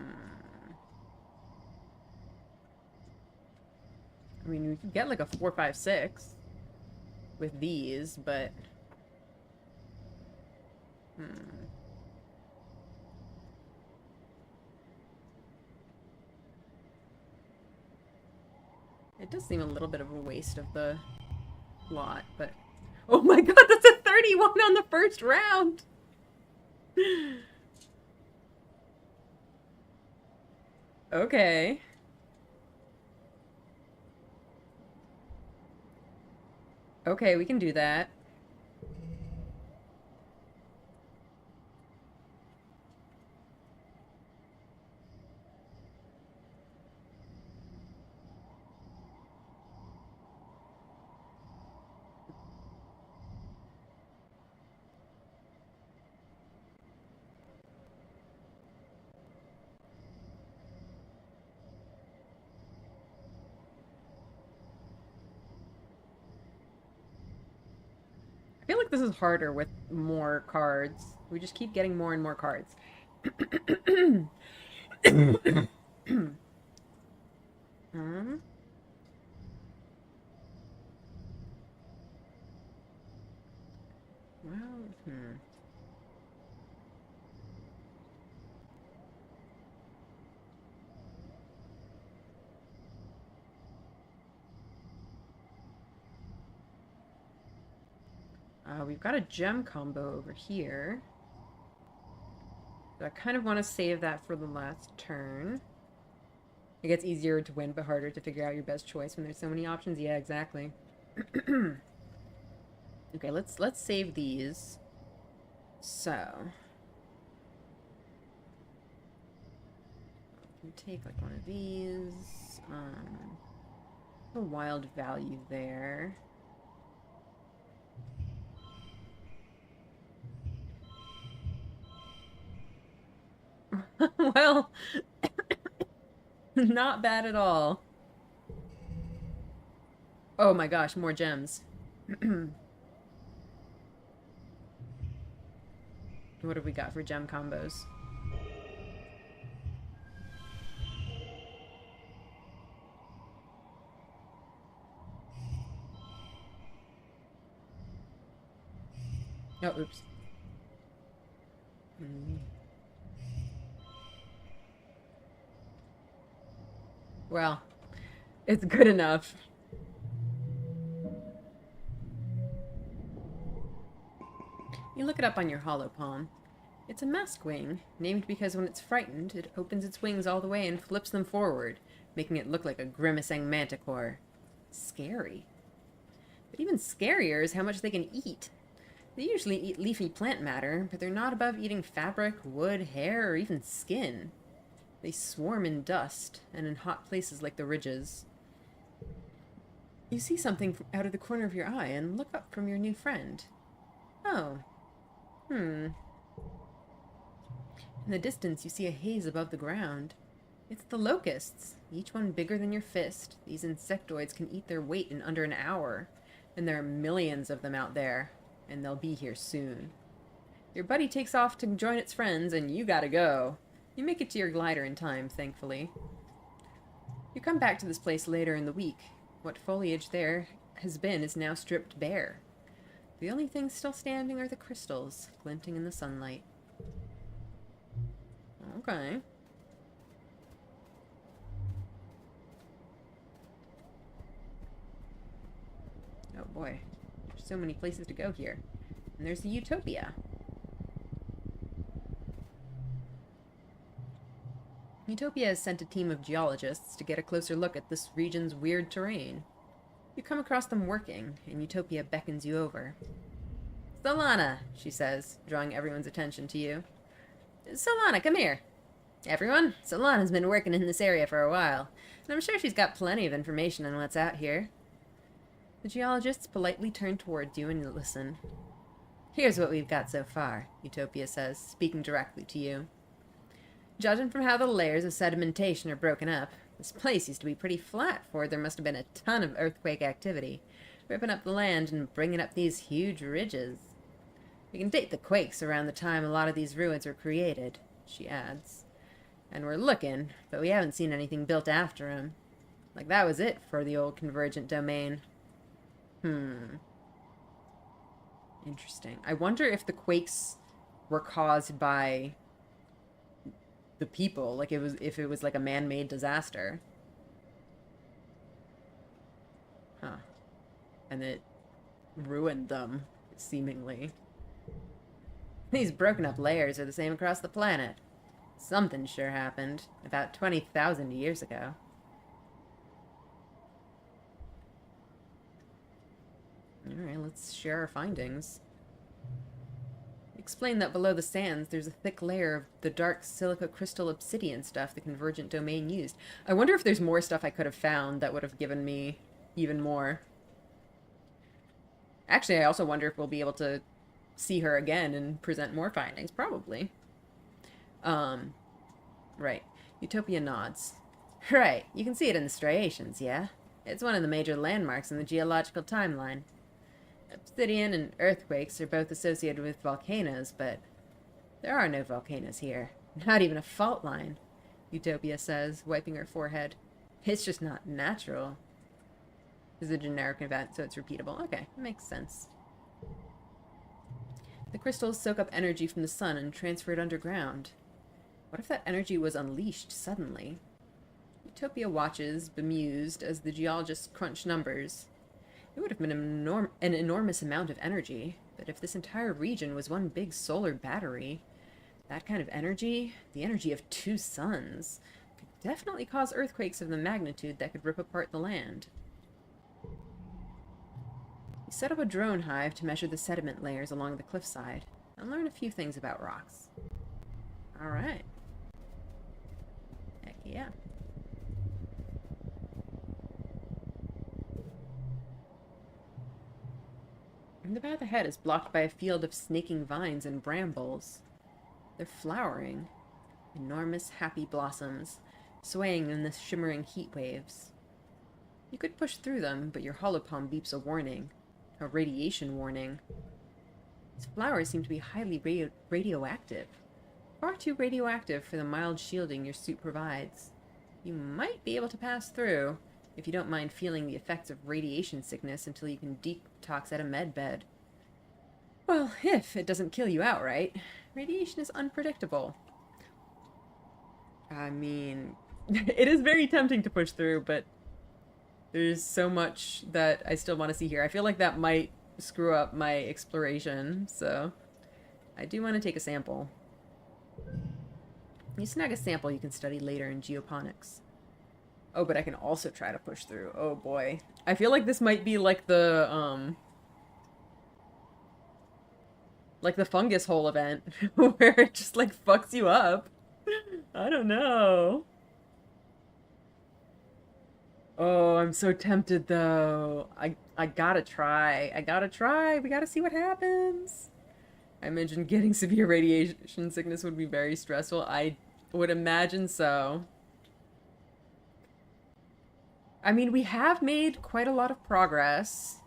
mean, we could get like a 4, 5, 6 with these, but... It does seem a little bit of a waste of the lot, but... Oh my god, that's a 31 on the first round! Okay. Okay, we can do that. I feel like this is harder with more cards. We just keep getting more and more cards. Well, we've got a gem combo over here. So I kind of want to save that for the last turn. It gets easier to win, but harder to figure out your best choice when there's so many options. Yeah, exactly. Okay, let's save these. So we take like one of these. A wild value there. Well, not bad at all. Oh my gosh, more gems. What have we got for gem combos? Oh, oops. Mm. Well, it's good enough. You look it up on your hollow palm. It's a mask wing, named because when it's frightened, it opens its wings all the way and flips them forward, making it look like a grimacing manticore. Scary. But even scarier is how much they can eat. They usually eat leafy plant matter, but they're not above eating fabric, wood, hair, or even skin. They swarm in dust, and in hot places like the ridges. You see something out of the corner of your eye and look up from your new friend. Oh. In the distance, you see a haze above the ground. It's the locusts, each one bigger than your fist. These insectoids can eat their weight in under an hour, and there are millions of them out there, and they'll be here soon. Your buddy takes off to join its friends, and you gotta go. You make it to your glider in time, thankfully. You come back to this place later in the week. What foliage there has been is now stripped bare. The only things still standing are the crystals, glinting in the sunlight. Okay. Oh boy. There's so many places to go here. And there's the Utopia. Utopia has sent a team of geologists to get a closer look at this region's weird terrain. You come across them working, and Utopia beckons you over. Solana, she says, drawing everyone's attention to you. Solana, come here. Everyone, Solana's been working in this area for a while, and I'm sure she's got plenty of information on what's out here. The geologists politely turn towards you and listen. Here's what we've got so far, Utopia says, speaking directly to you. Judging from how the layers of sedimentation are broken up, this place used to be pretty flat, for there must have been a ton of earthquake activity, ripping up the land and bringing up these huge ridges. We can date the quakes around the time a lot of these ruins were created, she adds. And we're looking, but we haven't seen anything built after them. Like that was it for the old convergent domain. Interesting. I wonder if the quakes were caused by the people, like if it was like a man-made disaster. Huh. And it ruined them, seemingly. These broken up layers are the same across the planet. Something sure happened about 20,000 years ago. Alright, let's share our findings. Explain that below the sands, there's a thick layer of the dark silica crystal obsidian stuff the convergent domain used. I wonder if there's more stuff I could have found that would have given me even more. Actually, I also wonder if we'll be able to see her again and present more findings. Probably. Right. Utopia nods. Right, you can see it in the striations, yeah? It's one of the major landmarks in the geological timeline. Obsidian and earthquakes are both associated with volcanoes, but there are no volcanoes here. Not even a fault line, Utopia says, wiping her forehead. It's just not natural. It's a generic event, so it's repeatable. Okay, makes sense. The crystals soak up energy from the sun and transfer it underground. What if that energy was unleashed suddenly? Utopia watches, bemused, as the geologists crunch numbers. It would have been an enormous amount of energy, but if this entire region was one big solar battery, that kind of energy, the energy of 2 suns, could definitely cause earthquakes of the magnitude that could rip apart the land. You set up a drone hive to measure the sediment layers along the cliffside, and learn a few things about rocks. Alright. Heck yeah. And the path ahead is blocked by a field of snaking vines and brambles. They're flowering. Enormous, happy blossoms, swaying in the shimmering heat waves. You could push through them, but your holopalm beeps a warning. A radiation warning. These flowers seem to be highly radioactive. Far too radioactive for the mild shielding your suit provides. You might be able to pass through, if you don't mind feeling the effects of radiation sickness until you can detox at a med bed. Well, if it doesn't kill you outright. Radiation is unpredictable. I mean, it is very tempting to push through, but there's so much that I still want to see here. I feel like that might screw up my exploration, so I do want to take a sample. You snag a sample you can study later in geoponics. Oh, but I can also try to push through. Oh boy. I feel like this might be like the fungus hole event, where it just like fucks you up. I don't know. Oh, I'm so tempted though. I gotta try. I gotta try. We gotta see what happens. I imagine getting severe radiation sickness would be very stressful. I would imagine so. I mean, we have made quite a lot of progress.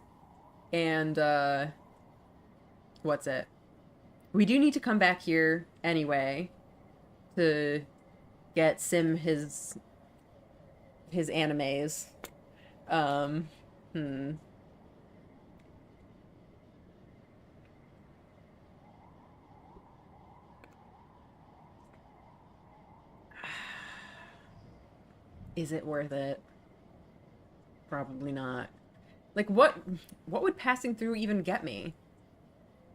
And, what's it? We do need to come back here anyway to get Sim his animes. Hmm. Is it worth it? Probably not. Like, what would passing through even get me?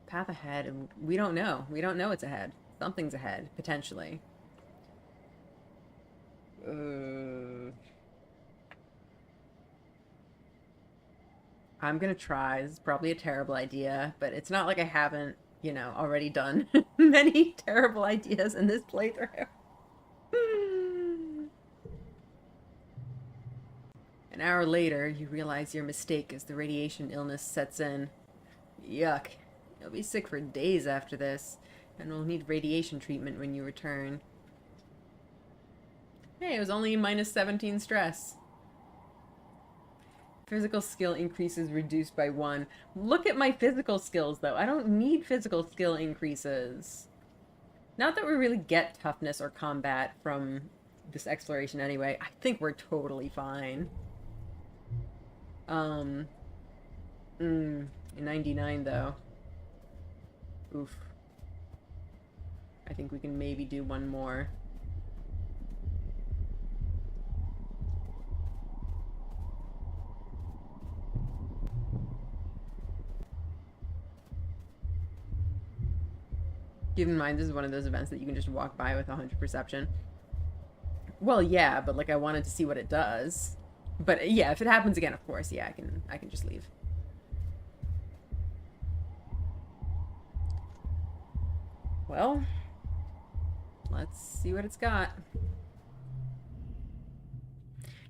Path ahead, and we don't know. We don't know it's ahead. Something's ahead, potentially. I'm gonna try. This is probably a terrible idea, but it's not like I haven't, you know, already done many terrible ideas in this playthrough. An hour later, you realize your mistake as the radiation illness sets in. Yuck. You'll be sick for days after this, and will need radiation treatment when you return. Hey, it was only minus 17 stress. Physical skill increases reduced by 1. Look at my physical skills, though. I don't need physical skill increases. Not that we really get toughness or combat from this exploration anyway. I think we're totally fine. 99 though. Oof. I think we can maybe do one more. Keep in mind, this is one of those events that you can just walk by with 100 perception. Well, yeah, but like I wanted to see what it does. But yeah, if it happens again, of course, yeah, I can just leave. Well, let's see what it's got.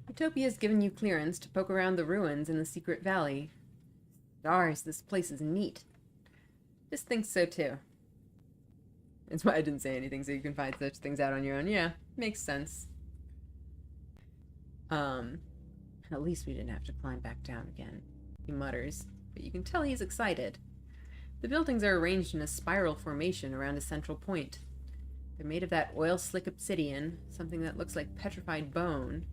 Utopia's given you clearance to poke around the ruins in the secret valley. Stars, this place is neat. Just thinks so too. That's why I didn't say anything, so you can find such things out on your own. Yeah, makes sense. At least we didn't have to climb back down again, he mutters, but you can tell he's excited. The buildings are arranged in a spiral formation around a central point. They're made of that oil-slick obsidian, something that looks like petrified bone,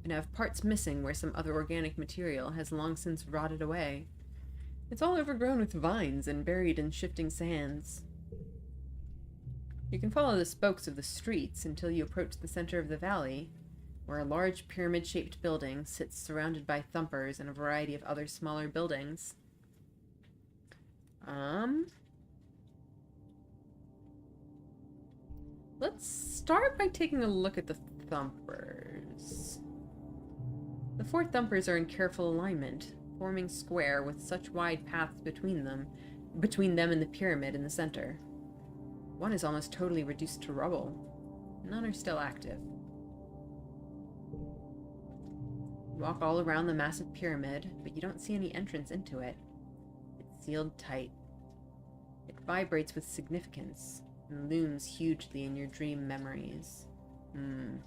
and have parts missing where some other organic material has long since rotted away. It's all overgrown with vines and buried in shifting sands. You can follow the spokes of the streets until you approach the center of the valley, where a large pyramid-shaped building sits surrounded by thumpers and a variety of other smaller buildings. Let's start by taking a look at the thumpers. The 4 thumpers are in careful alignment, forming square with such wide paths between them and the pyramid in the center. One is almost totally reduced to rubble. None are still active. You walk all around the massive pyramid, but you don't see any entrance into it. It's sealed tight. It vibrates with significance and looms hugely in your dream memories. You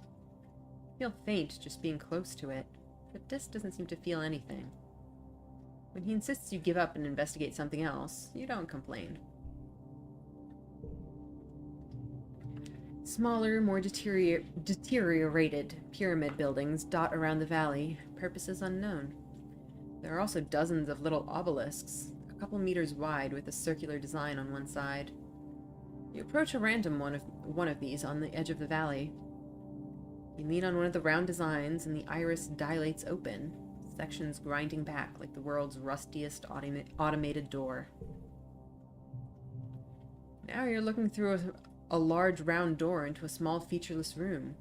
feel faint just being close to it, but Dis doesn't seem to feel anything. When he insists you give up and investigate something else, you don't complain. Smaller, more deteriorated pyramid buildings dot around the valley, purposes unknown. There are also dozens of little obelisks, a couple meters wide with a circular design on one side. You approach a random one of these on the edge of the valley. You lean on one of the round designs and the iris dilates open, sections grinding back like the world's rustiest automated door. Now you're looking through a large round door into a small featureless room.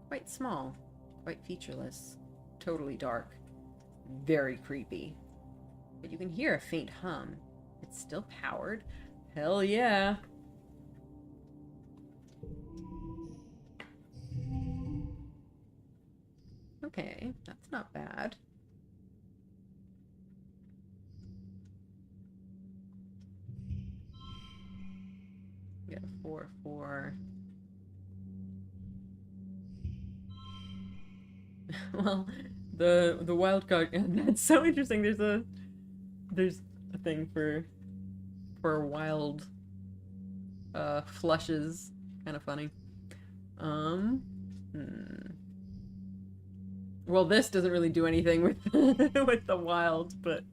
Quite small, quite featureless, totally dark, very creepy. But you can hear a faint hum. It's still powered? Hell yeah! Okay, that's not bad. We got a 4-4. Well, the wild card. That's so interesting. There's a thing for wild flushes. Kind of funny. Well, this doesn't really do anything with with the wild, but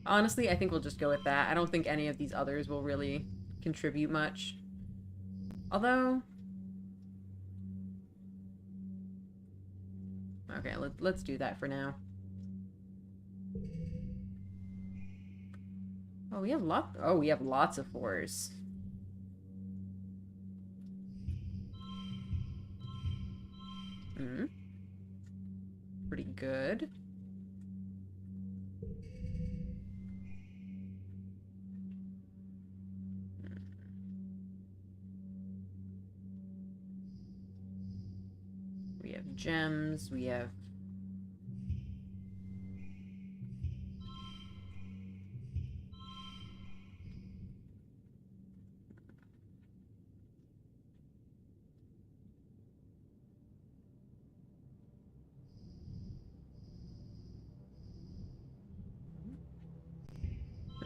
honestly, I think we'll just go with that. I don't think any of these others will really contribute much. Although, okay, let's do that for now. Oh, we have lots of 4s. Pretty good. We have gems, we have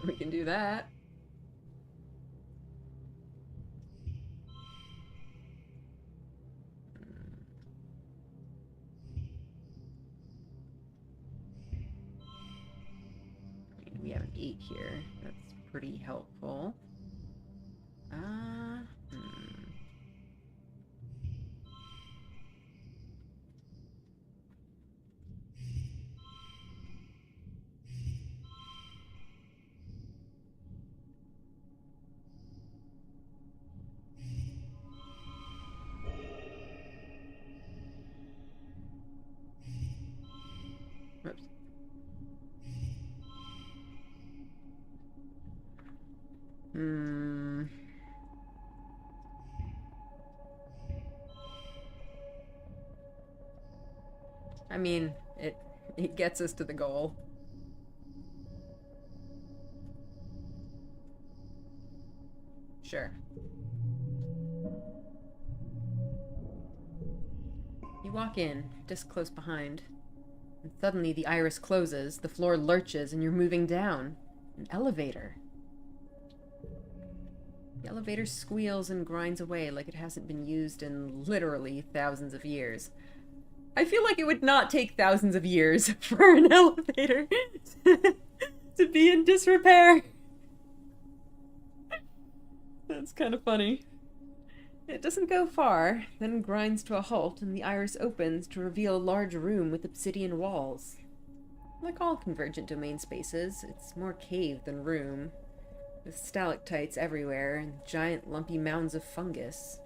we can do that. We have an 8 here. That's pretty helpful. Oops. I mean, it gets us to the goal. Sure. You walk in, just close behind. And suddenly the iris closes, the floor lurches, and you're moving down. An elevator. The elevator squeals and grinds away like it hasn't been used in literally thousands of years. I feel like it would not take thousands of years for an elevator to be in disrepair. That's kind of funny. It doesn't go far, then grinds to a halt, and the iris opens to reveal a large room with obsidian walls. Like all convergent domain spaces, it's more cave than room, with stalactites everywhere and giant lumpy mounds of fungus.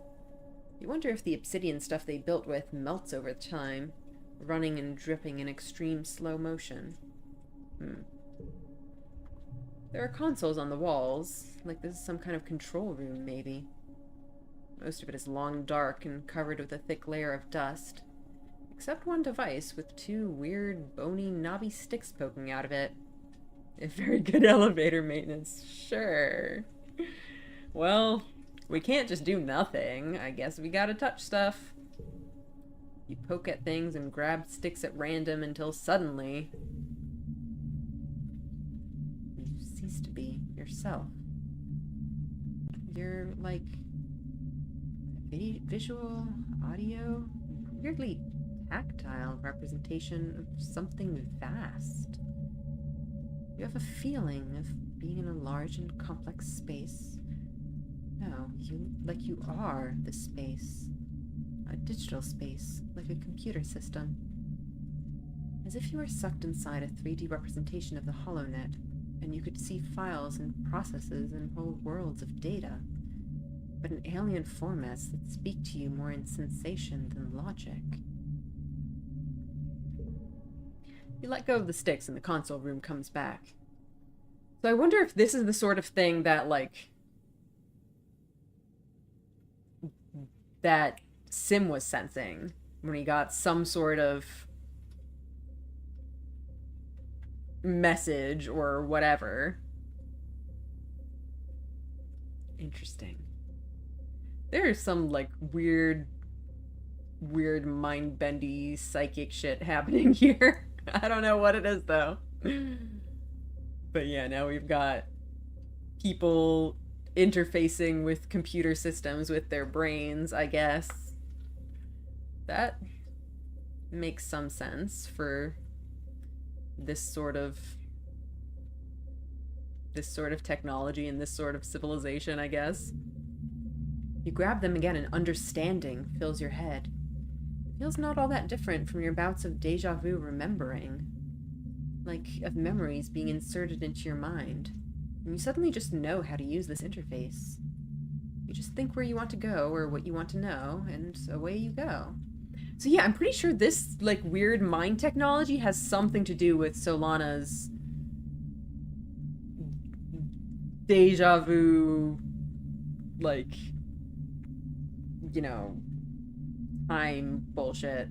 You wonder if the obsidian stuff they built with melts over time, running and dripping in extreme slow motion. There are consoles on the walls, like this is some kind of control room, maybe. Most of it is long dark and covered with a thick layer of dust, except one device with 2 weird, bony, knobby sticks poking out of it. A very good elevator maintenance, sure. Well, we can't just do nothing. I guess we gotta touch stuff. You poke at things and grab sticks at random until suddenly you cease to be yourself. You're like visual, audio, weirdly tactile representation of something vast. You have a feeling of being in a large and complex space. No, you are the space. A digital space, like a computer system. As if you were sucked inside a 3D representation of the HoloNet, and you could see files and processes and whole worlds of data, but in alien formats that speak to you more in sensation than logic. You let go of the sticks and the console room comes back. So I wonder if this is the sort of thing that, like, that Sim was sensing when he got some sort of message or whatever. Interesting. There's some, like, weird mind-bendy psychic shit happening here. I don't know what it is, though. But yeah, now we've got people interfacing with computer systems with their brains, I guess. That makes some sense for this sort of technology and this sort of civilization, I guess. You grab them again and understanding fills your head. It feels not all that different from your bouts of deja vu remembering. Like of memories being inserted into your mind. And you suddenly just know how to use this interface. You just think where you want to go or what you want to know, and away you go. So yeah, I'm pretty sure this, like, weird mind technology has something to do with Solana's deja vu, like, you know, time bullshit.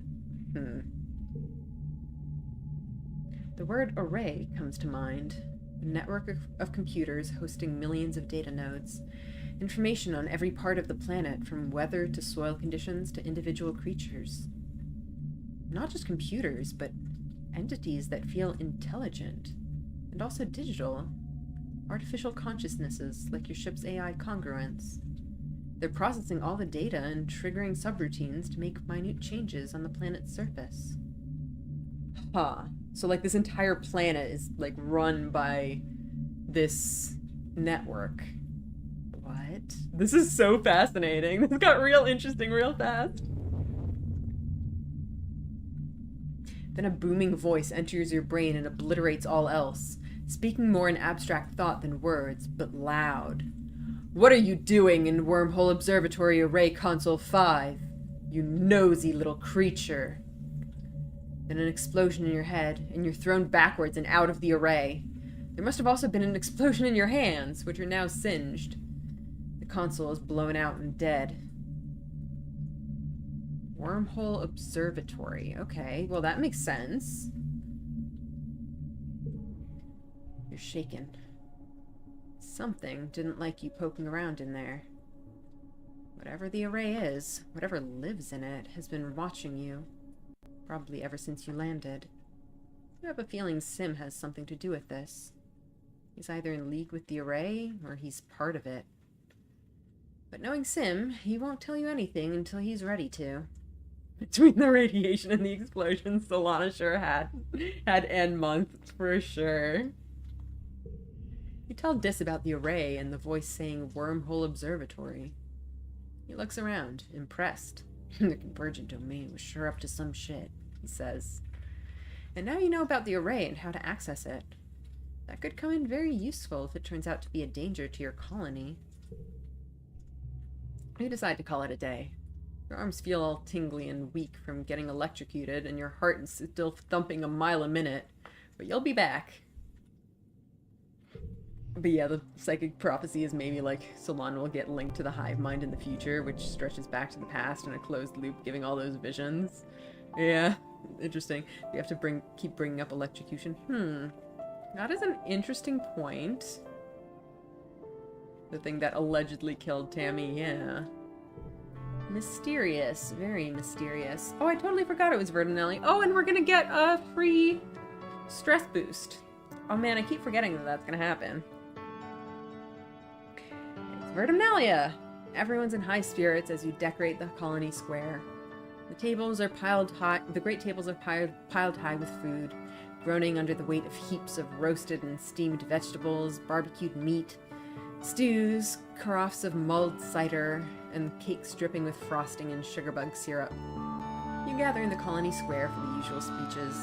The word array comes to mind. A network of computers hosting millions of data nodes. Information on every part of the planet, from weather to soil conditions to individual creatures. Not just computers, but entities that feel intelligent, and also digital. Artificial consciousnesses, like your ship's AI congruence. They're processing all the data and triggering subroutines to make minute changes on the planet's surface. Huh. So, like, this entire planet is, like, run by this network. What? This is so fascinating. This got real interesting real fast. Then a booming voice enters your brain and obliterates all else, speaking more in abstract thought than words, but loud. What are you doing in Wormhole Observatory Array Console 5? You nosy little creature. Then an explosion in your head, and you're thrown backwards and out of the array. There must have also been an explosion in your hands, which are now singed. The console is blown out and dead. Wormhole Observatory. Okay, well that makes sense. You're shaken. Something didn't like you poking around in there. Whatever the array is, whatever lives in it, has been watching you. Probably ever since you landed. You have a feeling Sim has something to do with this. He's either in league with the array, or he's part of it. But knowing Sim, he won't tell you anything until he's ready to. Between the radiation and the explosion, Solana sure had end month, for sure. You tell Dis about the array and the voice saying Wormhole Observatory. He looks around, impressed. The convergent domain was sure up to some shit, he says. And now you know about the array and how to access it. That could come in very useful if it turns out to be a danger to your colony. You decide to call it a day. Your arms feel all tingly and weak from getting electrocuted, and your heart is still thumping a mile a minute. But you'll be back. But yeah, the psychic prophecy is maybe like Solana will get linked to the hive mind in the future, which stretches back to the past in a closed loop, giving all those visions. Yeah, interesting. You have to keep bringing up electrocution. That is an interesting point. The thing that allegedly killed Tammy, yeah. Mysterious, very mysterious. Oh, I totally forgot it was Verdinelli. Oh, and we're gonna get a free stress boost. Oh man, I keep forgetting that that's gonna happen. It's Vertimnalia! Everyone's in high spirits as you decorate the colony square. The tables are piled high. The great tables are piled high with food, groaning under the weight of heaps of roasted and steamed vegetables, barbecued meat, stews, carafes of mulled cider, and cakes dripping with frosting and sugarbug syrup. You gather in the colony square for the usual speeches.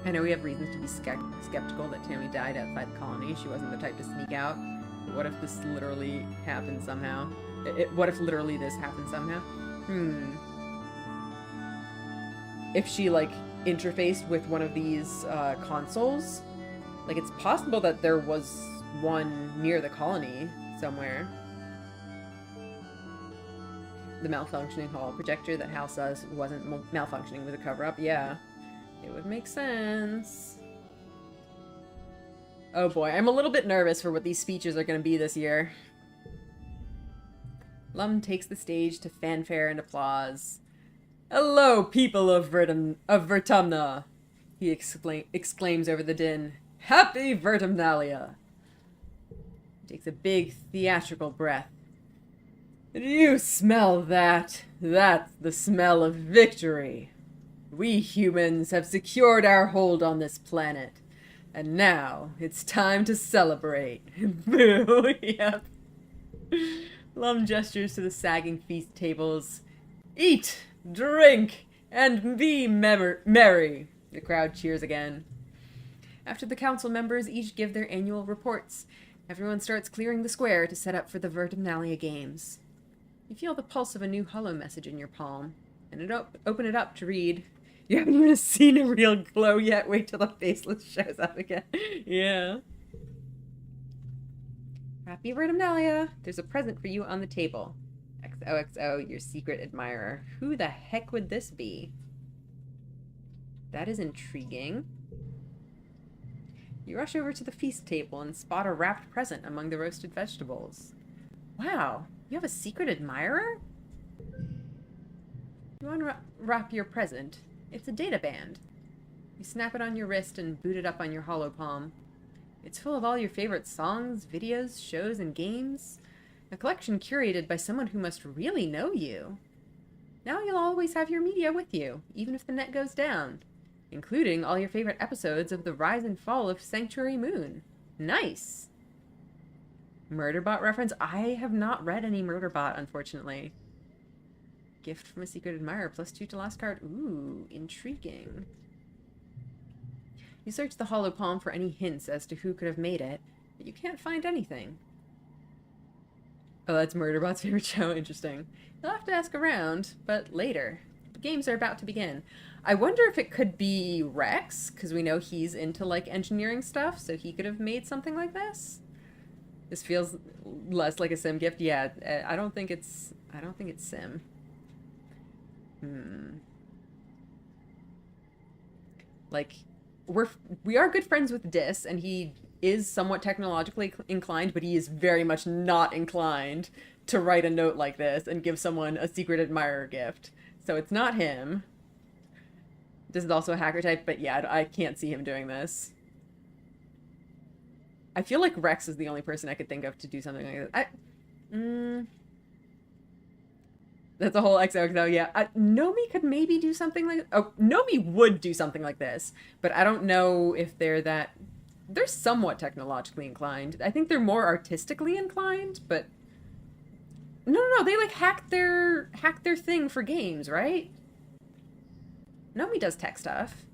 I know we have reasons to be skeptical that Tammy died outside the colony. She wasn't the type to sneak out. But what if this literally happened somehow? What if literally this happened somehow? If she, like, interfaced with one of these consoles? Like, it's possible that there was one near the colony somewhere. The malfunctioning hall projector that Hal says wasn't malfunctioning with a cover-up. Yeah. It would make sense. Oh boy, I'm a little bit nervous for what these speeches are going to be this year. Lum takes the stage to fanfare and applause. "Hello, people of Vertumna!" he exclaims over the din. "Happy Vertumnalia!" He takes a big theatrical breath. "Do you smell that? That's the smell of victory. We humans have secured our hold on this planet, and now it's time to celebrate." Boo! Yep. Lum gestures to the sagging feast tables. "Eat, drink, and be merry!" The crowd cheers again. After the council members each give their annual reports, everyone starts clearing the square to set up for the Vertumnalia Games. You feel the pulse of a new holo message in your palm, and open it up to read, "You haven't even seen a real glow yet. Wait till the faceless shows up again." Yeah. "Happy Vertumnalia. There's a present for you on the table. XOXO, your secret admirer." Who the heck would this be? That is intriguing. You rush over to the feast table and spot a wrapped present among the roasted vegetables. Wow, you have a secret admirer? You unwrap your present. It's a data band. You snap it on your wrist and boot it up on your hollow palm. It's full of all your favorite songs, videos, shows, and games. A collection curated by someone who must really know you. Now you'll always have your media with you, even if the net goes down, including all your favorite episodes of The Rise and Fall of Sanctuary Moon. Nice! Murderbot reference? I have not read any Murderbot, unfortunately. Gift from a secret admirer, +2 to last card. Ooh, intriguing. You search the hollow palm for any hints as to who could have made it, but you can't find anything. Oh, that's Murderbot's favorite show. Interesting. You'll have to ask around, but later. The games are about to begin. I wonder if it could be Rex, because we know he's into, like, engineering stuff, so he could have made something like this. This feels less like a sim gift. Yeah, I don't think it's sim. Like, we are good friends with Dis, and he is somewhat technologically inclined, but he is very much not inclined to write a note like this and give someone a secret admirer gift. So it's not him. This is also a hacker type, but yeah, I can't see him doing this. I feel like Rex is the only person I could think of to do something like this. That's a whole XOXO, yeah. Nomi could maybe do something like... Oh, Nomi would do something like this, but I don't know if they're that... They're somewhat technologically inclined. I think they're more artistically inclined, but... No, they, like, hack their thing for games, right? Nomi does tech stuff.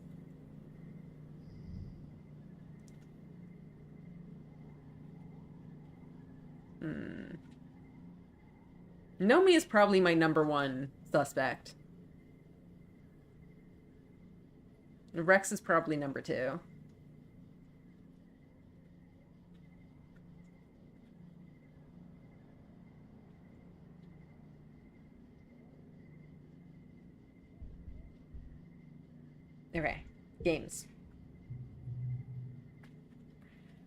Nomi is probably my #1 suspect. Rex is probably #2. Okay, games.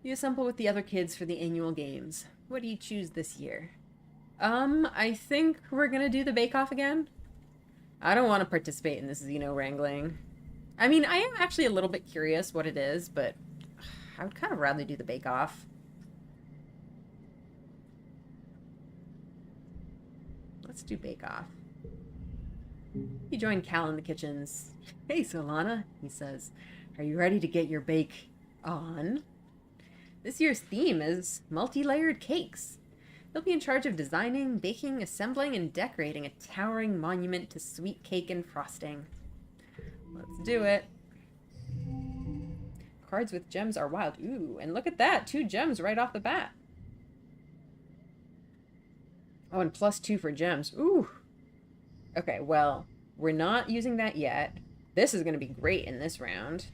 You assemble with the other kids for the annual games. What do you choose this year? I think we're gonna do the bake-off again. I don't want to participate in this Xeno wrangling. I mean, I am actually a little bit curious what it is, but I would kind of rather do the bake-off. Let's do Bake Off. You join Cal in the kitchens. Hey, Solana, he says. Are you ready to get your bake on? This year's theme is multi-layered cakes. You'll be in charge of designing, baking, assembling, and decorating a towering monument to sweet cake and frosting. Let's do it. Cards with gems are wild. Ooh, and look at that. 2 gems right off the bat. Oh, and +2 for gems. Ooh. Okay, well, we're not using that yet. This is going to be great in this round.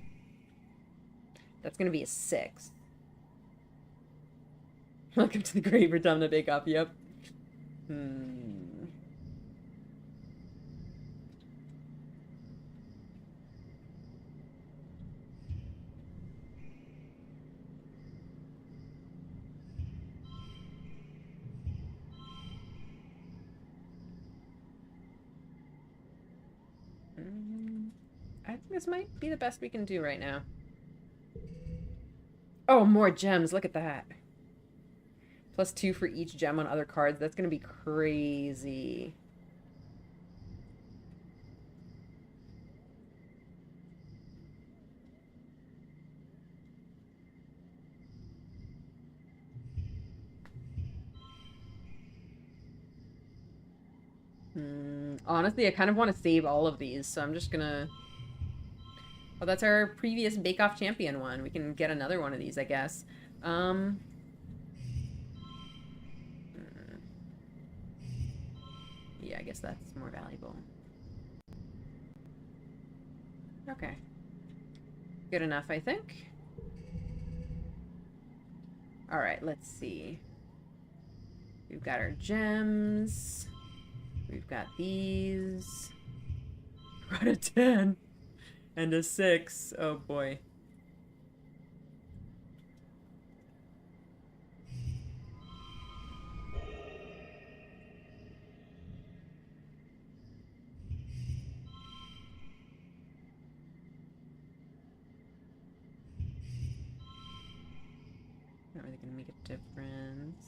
That's going to be a 6. Welcome to the Great Vertumna Bake Off. Yep. I think this might be the best we can do right now. Oh, more gems. Look at that. +2 for each gem on other cards. That's going to be crazy. Honestly, I kind of want to save all of these, so I'm just gonna... Oh, that's our previous Bake Off champion one. We can get another one of these, I guess. Yeah, I guess that's more valuable. Okay. Good enough, I think. Alright, let's see. We've got our gems. We've got these. Got a 10 and a 6. Oh boy. Not really gonna make a difference.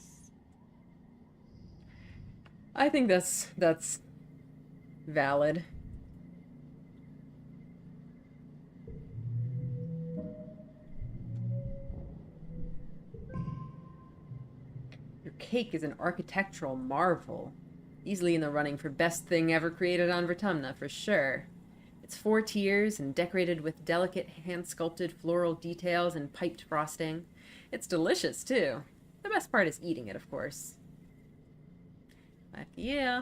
I think that's valid. Your cake is an architectural marvel. Easily in the running for best thing ever created on Vertumna, for sure. It's 4 tiers and decorated with delicate hand-sculpted floral details and piped frosting. It's delicious, too. The best part is eating it, of course. Heck yeah.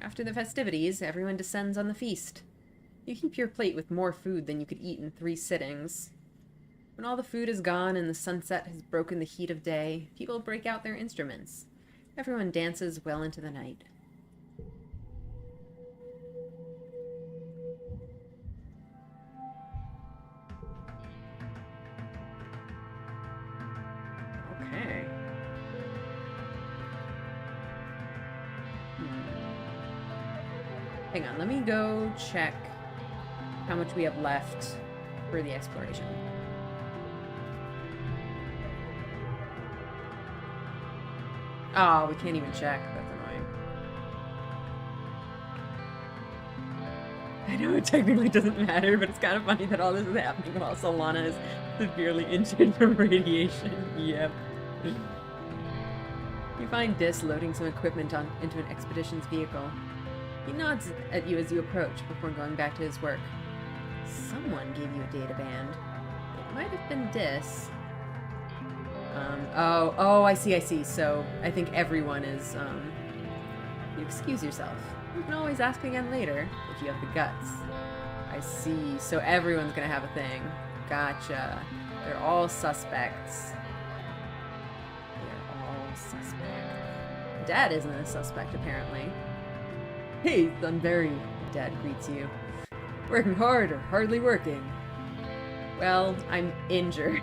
After the festivities, everyone descends on the feast. You keep your plate with more food than you could eat in 3 sittings. When all the food is gone and the sunset has broken the heat of day, people break out their instruments. Everyone dances well into the night. Okay. Hang on, let me go check how much we have left for the exploration. Oh, we can't even check. That's annoying. I know it technically doesn't matter, but it's kind of funny that all this is happening while Solana is severely injured from radiation. Yep. You find Dis loading some equipment into an expedition's vehicle. He nods at you as you approach before going back to his work. Someone gave you a data band. It might have been Dis. Oh, I see. So, I think everyone is, you excuse yourself. You can always ask again later, if you have the guts. I see. So everyone's gonna have a thing. Gotcha. They're all suspects. They're all suspect. Dad isn't a suspect, apparently. Hey, Thunberry, Dad greets you. Working hard or hardly working? Well, I'm injured.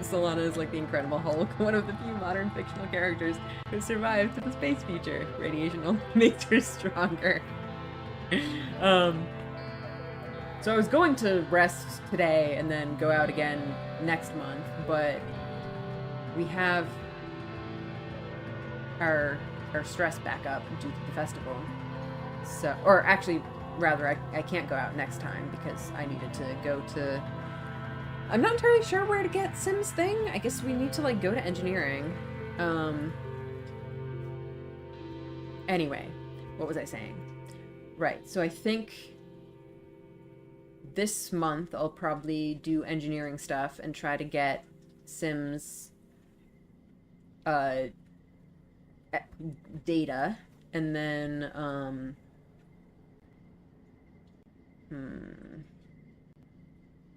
Solana is like the Incredible Hulk, one of the few modern fictional characters who survived to the space future. Radiation only makes her stronger. um, so I was going to rest today and then go out again next month, but we have our stress back up due to the festival. So, or actually, rather, I can't go out next time because I needed to go to... I'm not entirely sure where to get Sim's thing. I guess we need to, like, go to engineering. Anyway, what was I saying? Right, so I think this month I'll probably do engineering stuff and try to get Sim's data, and then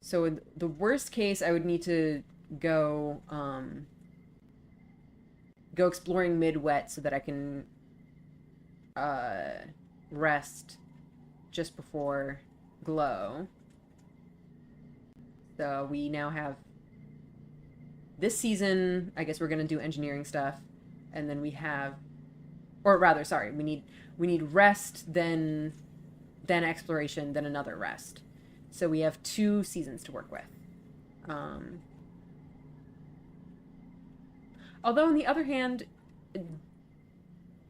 so in the worst case, I would need to go go exploring mid-wet so that I can rest just before glow. So we now have this season. I guess we're gonna do engineering stuff, and then we have, or rather, sorry, we need rest, then exploration, then another rest. So we have 2 seasons to work with. Although on the other hand,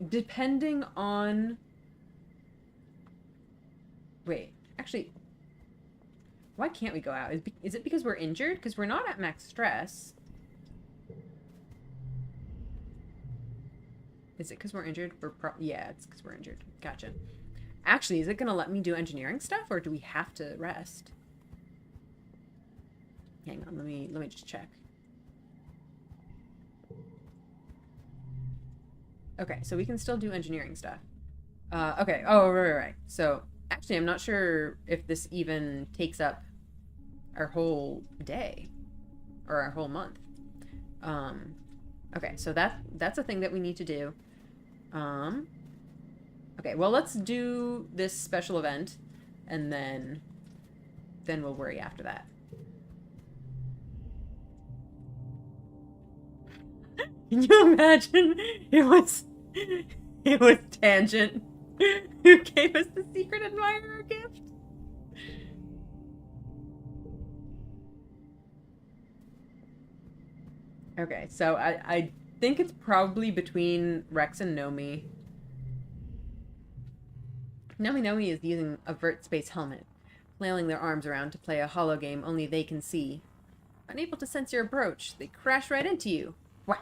depending on... Wait, actually, why can't we go out? Is it because we're injured? Because we're not at max stress. Is it because we're injured? Yeah, it's because we're injured. Gotcha. Actually, is it going to let me do engineering stuff, or do we have to rest? Hang on, let me just check. Okay, so we can still do engineering stuff. Okay, oh, right. So, actually, I'm not sure if this even takes up our whole day, or our whole month. Okay, so that's a thing that we need to do. Okay, well, let's do this special event, and then we'll worry after that. Can you imagine? It was Tangent who gave us the secret admirer gift. Okay, so I think it's probably between Rex and Nomi. Nomi is using a vert space helmet, flailing their arms around to play a holo game only they can see. Unable to sense your approach, they crash right into you. Wow.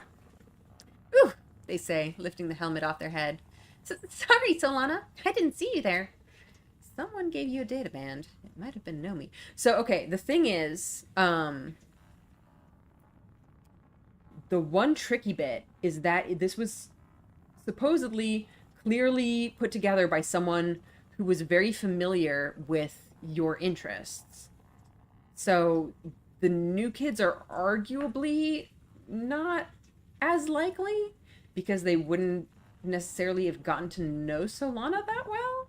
Ooh, they say, lifting the helmet off their head. Sorry, Solana. I didn't see you there. Someone gave you a data band. It might have been Nomi. So, okay, the thing is, the one tricky bit is that this was supposedly clearly put together by someone who was very familiar with your interests. So the new kids are arguably not as likely because they wouldn't necessarily have gotten to know Solana that well.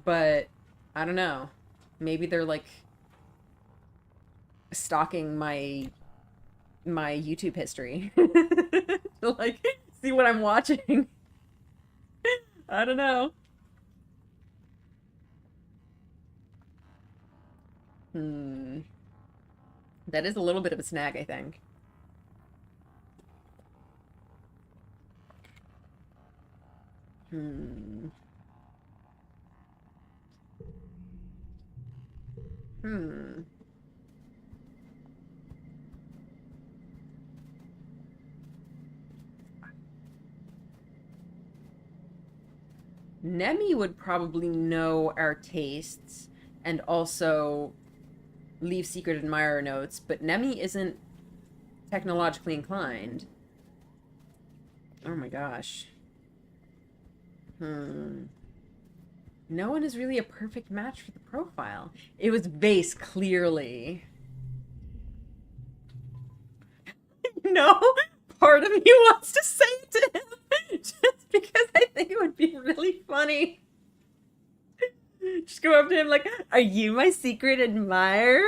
But I don't know. Maybe they're like stalking my YouTube history to like see what I'm watching. I don't know. That is a little bit of a snag, I think. Nemi would probably know our tastes and also leave secret admirer notes, but Nemi isn't technologically inclined. Oh my gosh. No one is really a perfect match for the profile. It was Vase, clearly. No, part of me wants to say it to him just because I think it would be really funny. Just go up to him like, are you my secret admirer?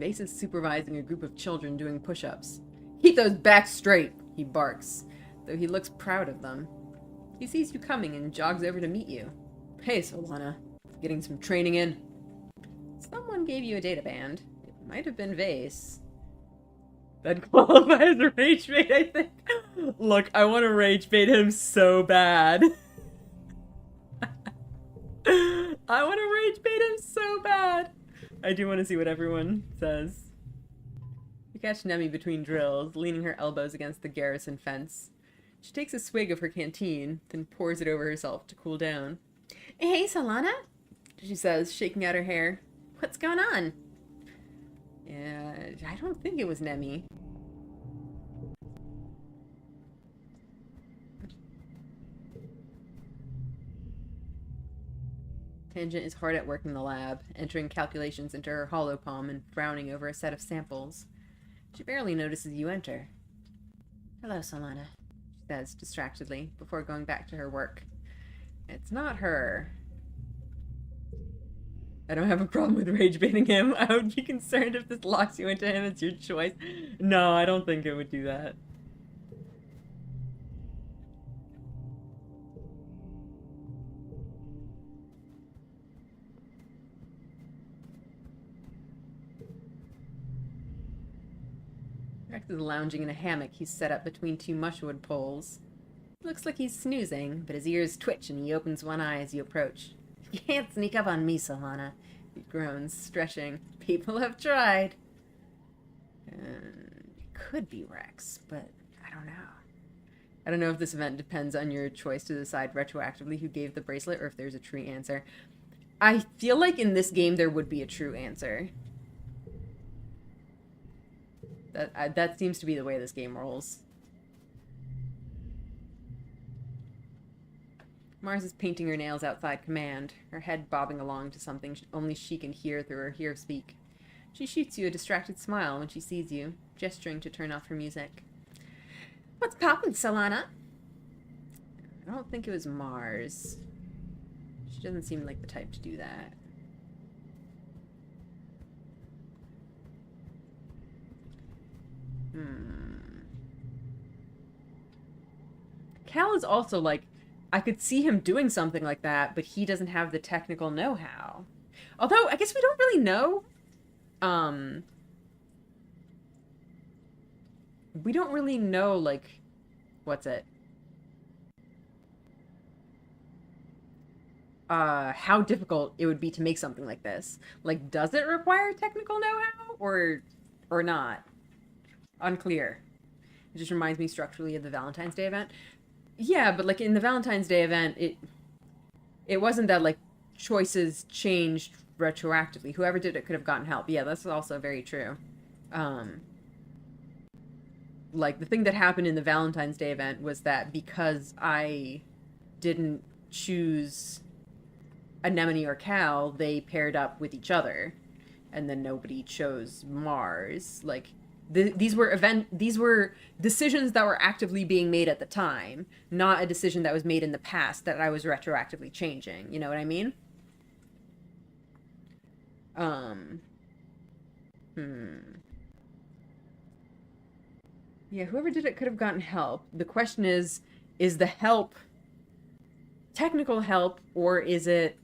Mace is supervising a group of children doing push-ups. Keep those backs straight, he barks, though he looks proud of them. He sees you coming and jogs over to meet you. Hey, Solana. Getting some training in? Someone gave you a data band. It might have been Vase. That qualifies as a rage bait, I think. Look, I want to rage bait him so bad. I want to rage bait him so bad. I do want to see what everyone says. You catch Nemi between drills, leaning her elbows against the garrison fence. She takes a swig of her canteen, then pours it over herself to cool down. Hey, Solana, she says, shaking out her hair. What's going on? I don't think it was Nemi. Tangent is hard at work in the lab, entering calculations into her hollow palm and frowning over a set of samples. She barely notices you enter. Hello, Solana, she says distractedly, before going back to her work. It's not her. I don't have a problem with rage baiting him. I would be concerned if this locks you into him. It's your choice. No, I don't think it would do that. Rex is lounging in a hammock he's set up between two mushwood poles. Looks like he's snoozing, but his ears twitch and he opens one eye as you approach. You can't sneak up on me, Solana, he groans, stretching. People have tried. It could be Rex, but I don't know. I don't know if this event depends on your choice to decide retroactively who gave the bracelet or if there's a true answer. I feel like in this game there would be a true answer. That seems to be the way this game rolls. Mars is painting her nails outside command, her head bobbing along to something only she can hear through her hear speak. She shoots you a distracted smile when she sees you, gesturing to turn off her music. What's poppin', Solana? I don't think it was Mars. She doesn't seem like the type to do that. Cal is also like, I could see him doing something like that, but he doesn't have the technical know-how. Although, I guess we don't really know. We don't really know, like, what's it? How difficult it would be to make something like this. Like, does it require technical know-how? Or not? Unclear. It just reminds me structurally of the Valentine's Day event. Yeah, but like in the Valentine's Day event, it wasn't that like choices changed retroactively. Whoever did it could have gotten help. Yeah, that's also very true. Like the thing that happened in the Valentine's Day event was that because I didn't choose Anemone or Cal, they paired up with each other, and then nobody chose Mars. Like these were decisions that were actively being made at the time, not a decision that was made in the past that I was retroactively changing. You know what I mean? Yeah, whoever did it could have gotten help. The question is the help technical help, or is it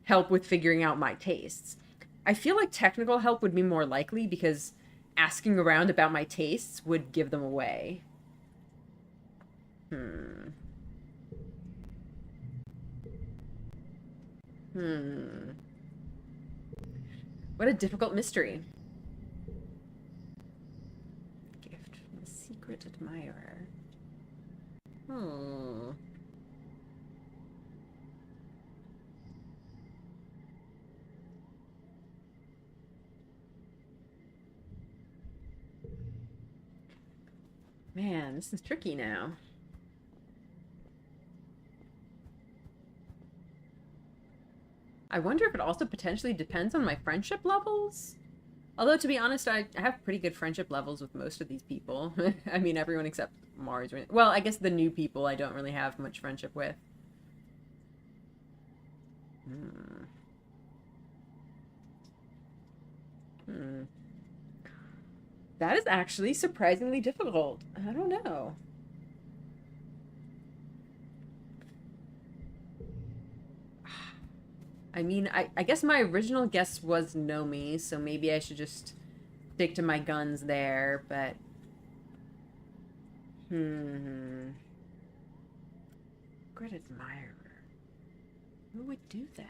help with figuring out my tastes? I feel like technical help would be more likely because asking around about my tastes would give them away. What a difficult mystery. Gift from a secret admirer. Man, this is tricky now. I wonder if it also potentially depends on my friendship levels? Although, to be honest, I have pretty good friendship levels with most of these people. I mean, everyone except Mars. Well, I guess the new people I don't really have much friendship with. That is actually surprisingly difficult. I don't know. I mean, I guess my original guess was Nomi, so maybe I should just stick to my guns there, but... Great admirer. Who would do that?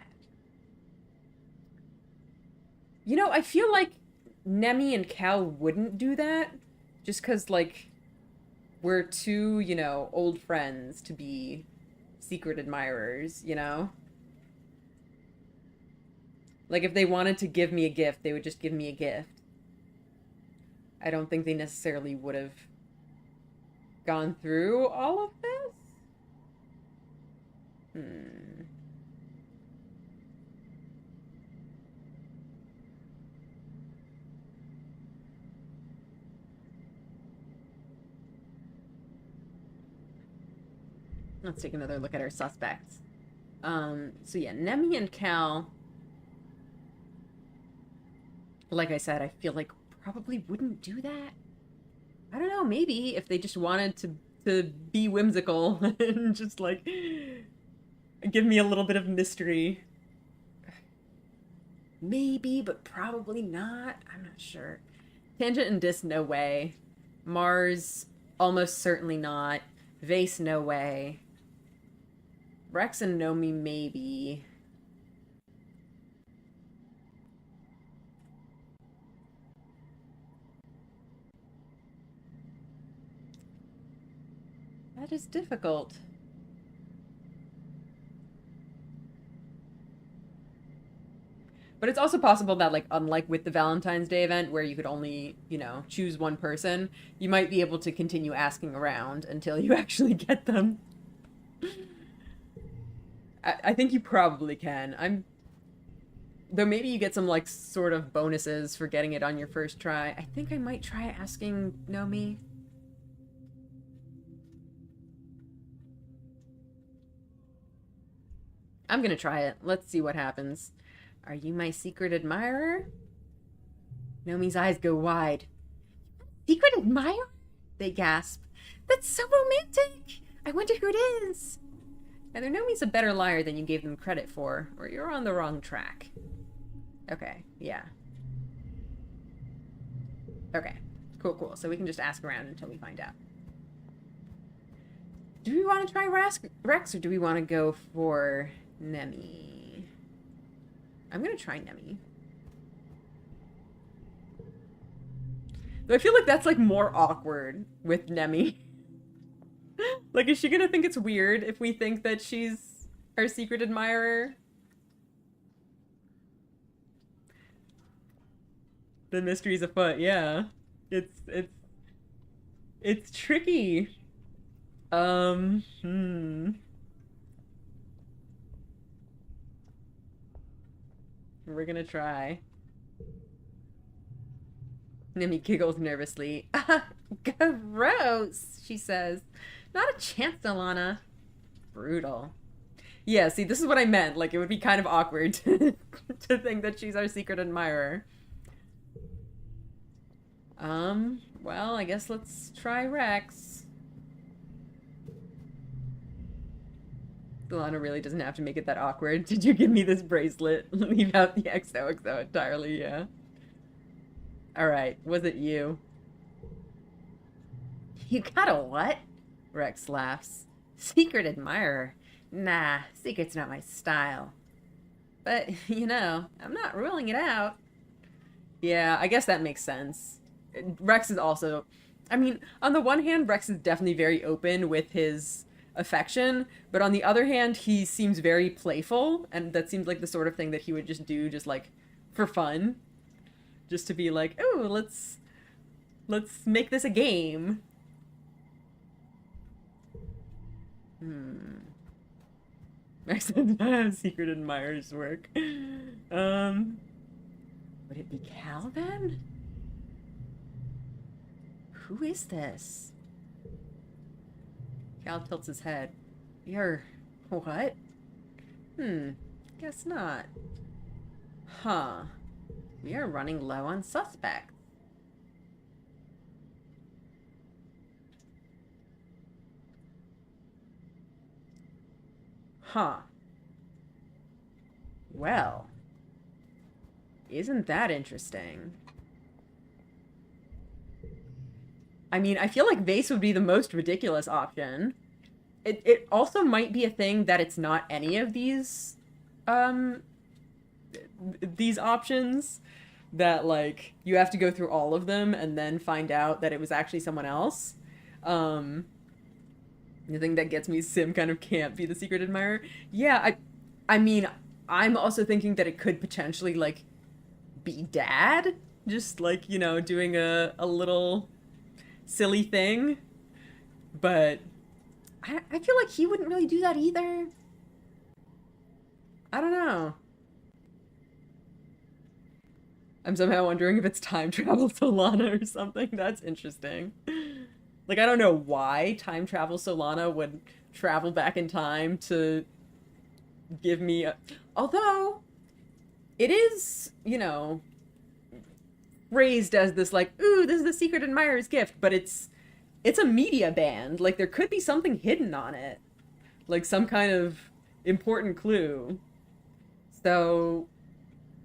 You know, I feel like Nemi and Cal wouldn't do that, just because, like, we're too, you know, old friends to be secret admirers, you know? Like, if they wanted to give me a gift, they would just give me a gift. I don't think they necessarily would have gone through all of this. Let's take another look at our suspects. So yeah, Nemi and Cal, like I said, I feel like probably wouldn't do that. I don't know, maybe if they just wanted to be whimsical and just like give me a little bit of mystery. Maybe, but probably not. I'm not sure. Tangent and Dis, no way. Mars, almost certainly not. Vase, no way. Rex and Nomi, maybe. That is difficult. But it's also possible that, like, unlike with the Valentine's Day event, where you could only, you know, choose one person, you might be able to continue asking around until you actually get them. I think you probably can. Though maybe you get some, like, sort of bonuses for getting it on your first try. I think I might try asking Nomi. I'm gonna try it. Let's see what happens. Are you my secret admirer? Nomi's eyes go wide. Secret admirer? They gasp. That's so romantic! I wonder who it is! Either Nomi's a better liar than you gave them credit for, or you're on the wrong track. Okay, yeah. Okay, cool. So we can just ask around until we find out. Do we want to try Rex, or do we want to go for Nemi? I'm gonna try Nemi. Though I feel like that's, like, more awkward with Nemi. Like, is she gonna think it's weird if we think that she's our secret admirer? The mystery's afoot, yeah. It's tricky. We're gonna try. Nemi giggles nervously. Gross, she says. Not a chance, Alana. Brutal. Yeah, see, this is what I meant. Like, it would be kind of awkward to think that she's our secret admirer. Well, I guess let's try Rex. Alana really doesn't have to make it that awkward. Did you give me this bracelet? Leave out the XOXO entirely, yeah. Alright, was it you? You got a what? Rex laughs. Secret admirer? Nah, secret's not my style. But, you know, I'm not ruling it out. Yeah, I guess that makes sense. Rex is also... I mean, on the one hand, Rex is definitely very open with his affection, but on the other hand, he seems very playful, and that seems like the sort of thing that he would just do just, like, for fun. Just to be like, oh, let's make this a game. Rex does not have secret admirers work. Would it be Cal then? Who is this? Cal tilts his head. You're... what? Guess not. Huh. We are running low on suspects. Huh. Well, isn't that interesting? I mean, I feel like vase would be the most ridiculous option. It also might be a thing that it's not any of um these options, that like you have to go through all of them and then find out that it was actually someone else. Um the thing that gets me, Sim kind of can't be the secret admirer. Yeah, I mean, I'm also thinking that it could potentially like be dad, just like, you know, doing a little silly thing. But I feel like he wouldn't really do that either. I don't know. I'm somehow wondering if it's time travel Solana or something. That's interesting. Like, I don't know why time travel Solana would travel back in time to give me a... Although, it is, you know, raised as this, like, ooh, this is the secret admirer's gift, but it's a media band. Like, there could be something hidden on it. Like, some kind of important clue. So,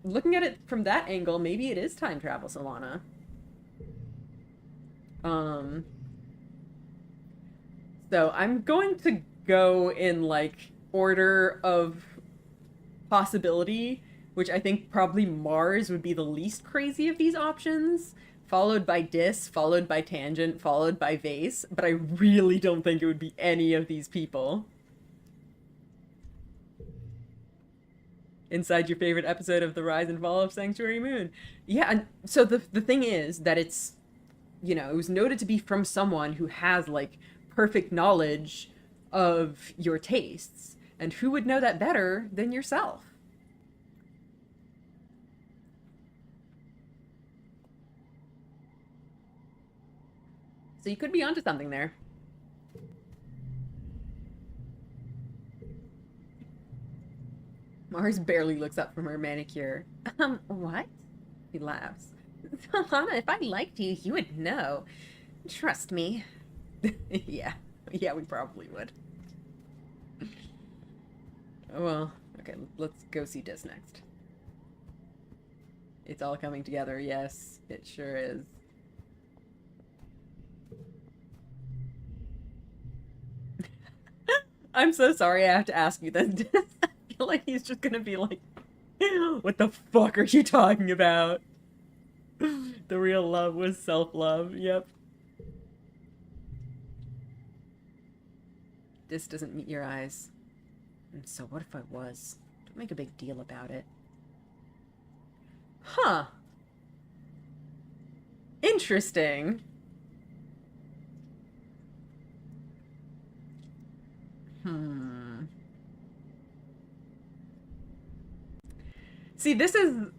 looking at it from that angle, maybe it is time travel Solana. Um, so I'm going to go in like order of possibility, which I think probably Mars would be the least crazy of these options, followed by Dis, followed by Tangent, followed by Vase, but I really don't think it would be any of these people. Inside your favorite episode of The Rise and Fall of Sanctuary Moon. Yeah, and so the thing is that it's, you know, it was noted to be from someone who has like perfect knowledge of your tastes. And who would know that better than yourself? So you could be onto something there. Mars barely looks up from her manicure. What? He laughs. Alana, if I liked you, you would know. Trust me. Yeah. Yeah, we probably would. Oh, well, okay, let's go see Dis next. It's all coming together, yes, it sure is. I'm so sorry I have to ask you this. I feel like he's just gonna be like, what the fuck are you talking about? The real love was self-love, yep. This doesn't meet your eyes. And so what if I was? Don't make a big deal about it. Huh. Interesting. Hmm. See, this is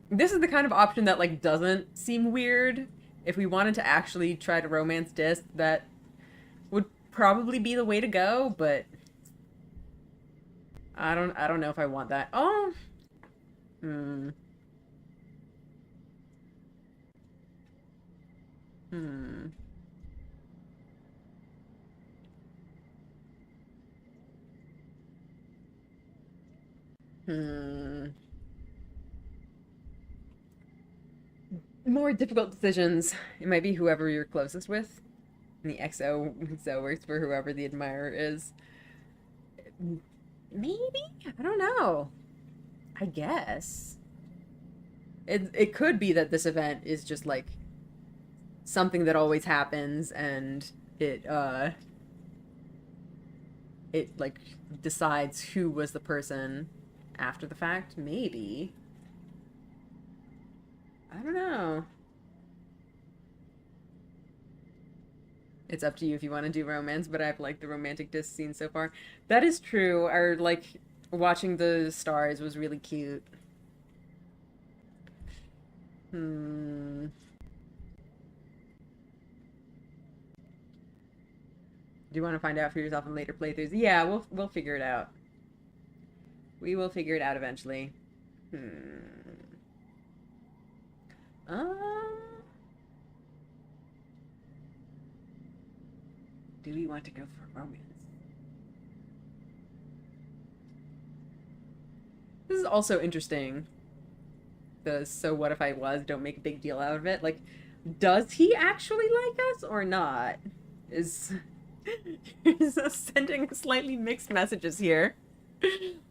the kind of option that like doesn't seem weird. If we wanted to actually try to romance Dis, that would probably be the way to go, but I don't know if I want that. Oh. Hmm. Hmm. Hmm. More difficult decisions. It might be whoever you're closest with. And the XO works for whoever the admirer is. Maybe? I don't know. I guess. It could be that this event is just like something that always happens and it like decides who was the person after the fact. Maybe. I don't know. It's up to you if you want to do romance, but I've liked the romantic disc scene so far. That is true. Our like watching the stars was really cute. Hmm. Do you want to find out for yourself in later playthroughs? Yeah, we'll figure it out. We will figure it out eventually. Hmm. Um. Do we want to go for romance? This is also interesting. The so what if I was, don't make a big deal out of it. Like, does he actually like us or not? Is is sending slightly mixed messages here.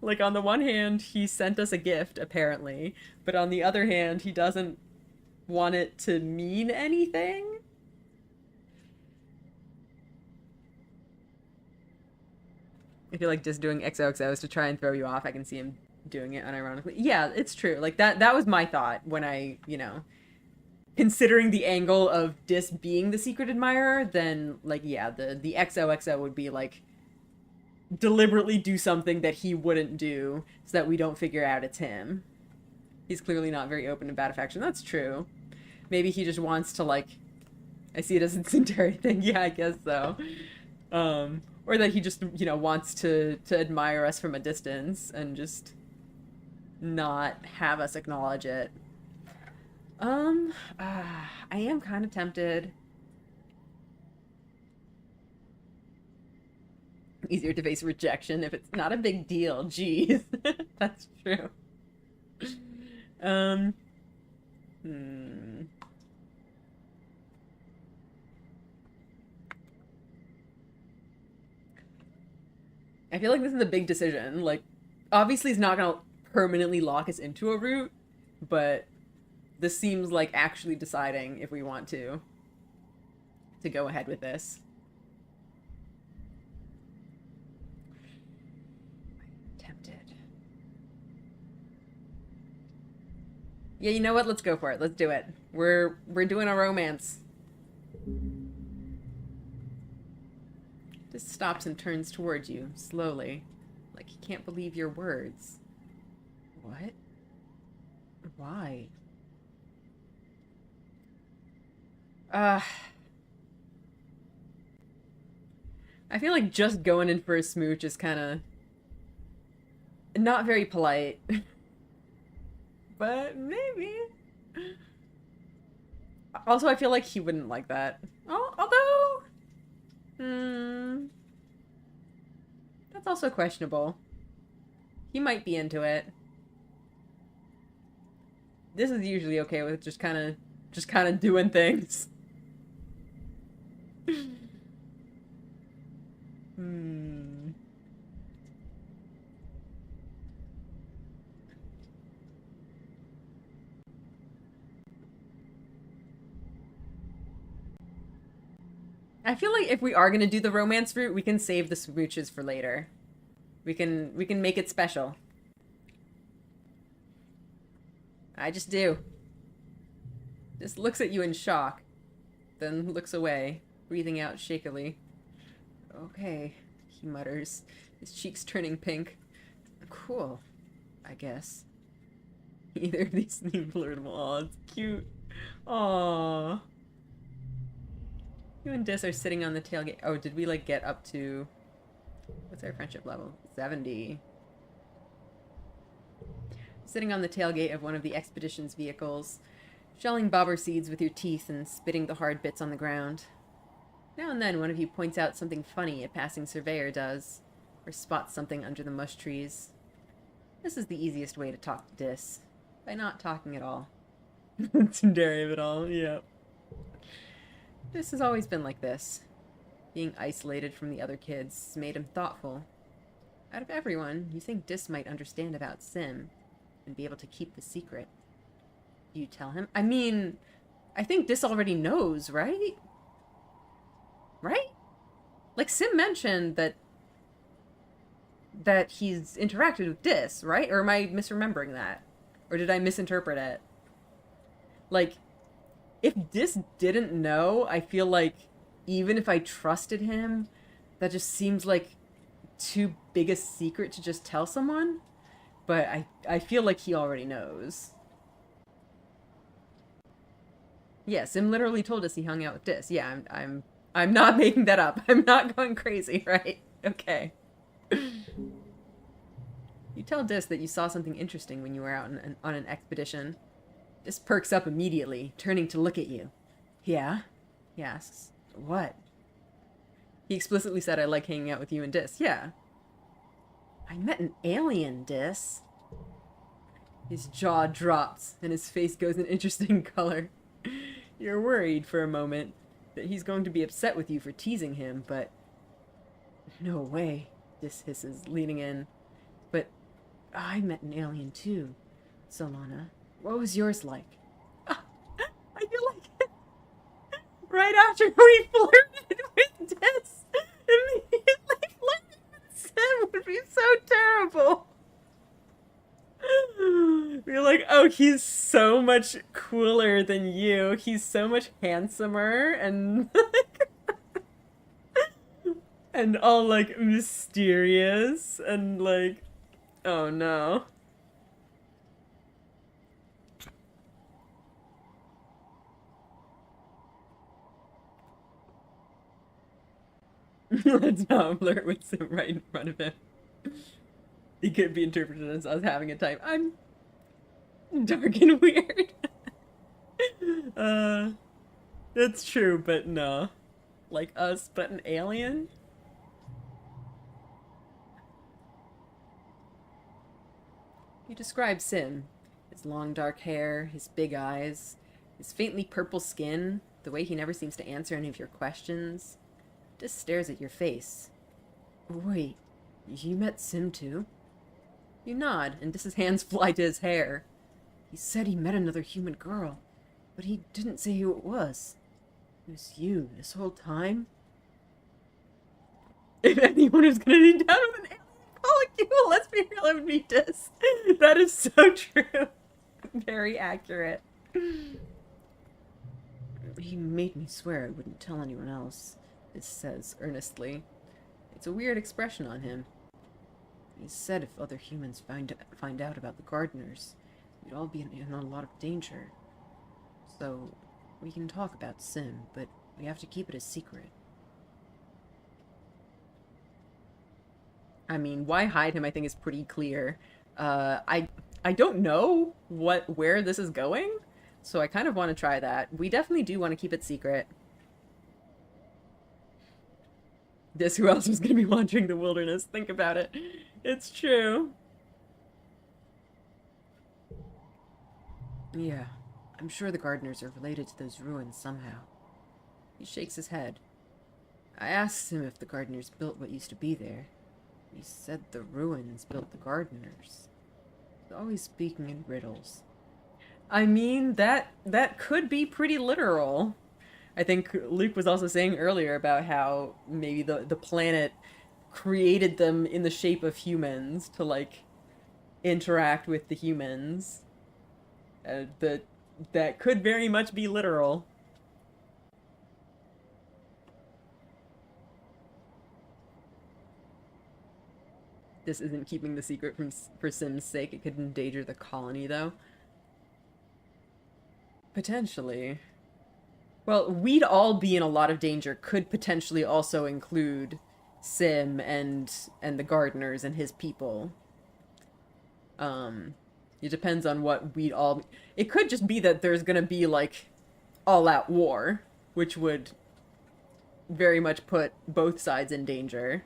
Like, on the one hand, he sent us a gift, apparently, but on the other hand, he doesn't want it to mean anything. I feel like just doing XOXOs to try and throw you off. I can see him doing it unironically. Yeah, it's true. Like, that was my thought when I, considering the angle of Dis being the secret admirer, then, like, yeah, the XOXO would be, like, deliberately do something that he wouldn't do so that we don't figure out it's him. He's clearly not very open to bad affection. That's true. Maybe he just wants to, like, I see it as a Centauri thing. Yeah, I guess so. Or that he just, wants to admire us from a distance and just not have us acknowledge it. I am kind of tempted. Easier to face rejection if it's not a big deal. Jeez. That's true. I feel like this is a big decision. Like, obviously it's not gonna permanently lock us into a route, but this seems like actually deciding if we want to go ahead with this. Yeah, you know what? Let's go for it. Let's do it. We're doing a romance. Just stops and turns towards you, slowly. Like he can't believe your words. What? Why? I feel like just going in for a smooch is kind of not very polite. But maybe. Also, I feel like he wouldn't like that. Oh, although... That's also questionable. He might be into it. This is usually okay with just kind of doing things. I feel like if we are gonna do the romance route, we can save the smooches for later. We can make it special. I just do. Just looks at you in shock, then looks away, breathing out shakily. Okay, he mutters, his cheeks turning pink. Cool, I guess. Either of these seem flirtable. Aw, it's cute. Aww. You and Dis are sitting on the tailgate. Oh, did we, like, get up to... What's our friendship level? 70. Sitting on the tailgate of one of the expedition's vehicles, shelling bobber seeds with your teeth and spitting the hard bits on the ground. Now and then one of you points out something funny a passing surveyor does, or spots something under the mush trees. This is the easiest way to talk to Dis, by not talking at all. Tsundere of it all, yeah. Dis has always been like this. Being isolated from the other kids made him thoughtful. Out of everyone, you think Dis might understand about Sim, and be able to keep the secret. Do you tell him? I mean, I think Dis already knows, right? Right? Like, Sim mentioned that he's interacted with Dis, right? Or am I misremembering that? Or did I misinterpret it? Like, if Dis didn't know, I feel like even if I trusted him, that just seems like too big a secret to just tell someone. But I feel like he already knows. Yeah, Sim literally told us he hung out with Dis. Yeah, I'm not making that up. I'm not going crazy, right? Okay. You tell Dis that you saw something interesting when you were out on an expedition. Dis perks up immediately, turning to look at you. Yeah? He asks. What? He explicitly said, I like hanging out with you and Dis. Yeah. I met an alien, Dis. His jaw drops, and his face goes an interesting color. You're worried for a moment that he's going to be upset with you for teasing him, but... No way, Dis hisses, leaning in. But I met an alien too, Solana. What was yours like? I feel like right after we flirted with Dis, immediately flirting with Sim would be so terrible. You're like, oh, he's so much cooler than you. He's so much handsomer and and all like mysterious and like, oh no. Let's not flirt with Sim right in front of him. He could be interpreted as us having a type. I'm dark and weird. uh, that's true, but no. Like us, but an alien? You describe Sim. His long dark hair, his big eyes, his faintly purple skin, the way he never seems to answer any of your questions. Just stares at your face. Wait, you met Sim too? You nod, and his hands fly to his hair. He said he met another human girl, but he didn't say who it was. It was you this whole time? If anyone is gonna be down with an alien molecule, let's be real, it would be Dis. That is so true. Very accurate. He made me swear I wouldn't tell anyone else, Dis says earnestly. It's a weird expression on him. He said if other humans find out about the gardeners, we'd all be in a lot of danger. So, we can talk about Sim, but we have to keep it a secret. I mean, why hide him, I think, is pretty clear. I don't know where this is going, so I kind of want to try that. We definitely do want to keep it secret. This, who else was going to be wandering the wilderness? Think about it. It's true. Yeah, I'm sure the gardeners are related to those ruins somehow. He shakes his head. I asked him if the gardeners built what used to be there. He said the ruins built the gardeners. He's always speaking in riddles. I mean, that could be pretty literal. I think Luke was also saying earlier about how maybe the planet created them in the shape of humans to, like, interact with the humans. That could very much be literal. This isn't keeping the secret for Sim's sake. It could endanger the colony, though. Potentially. Well, we'd all be in a lot of danger. Could potentially also include Sim and the gardeners and his people. It depends on what we'd all... It could just be that there's gonna be, like, all-out war, which would very much put both sides in danger.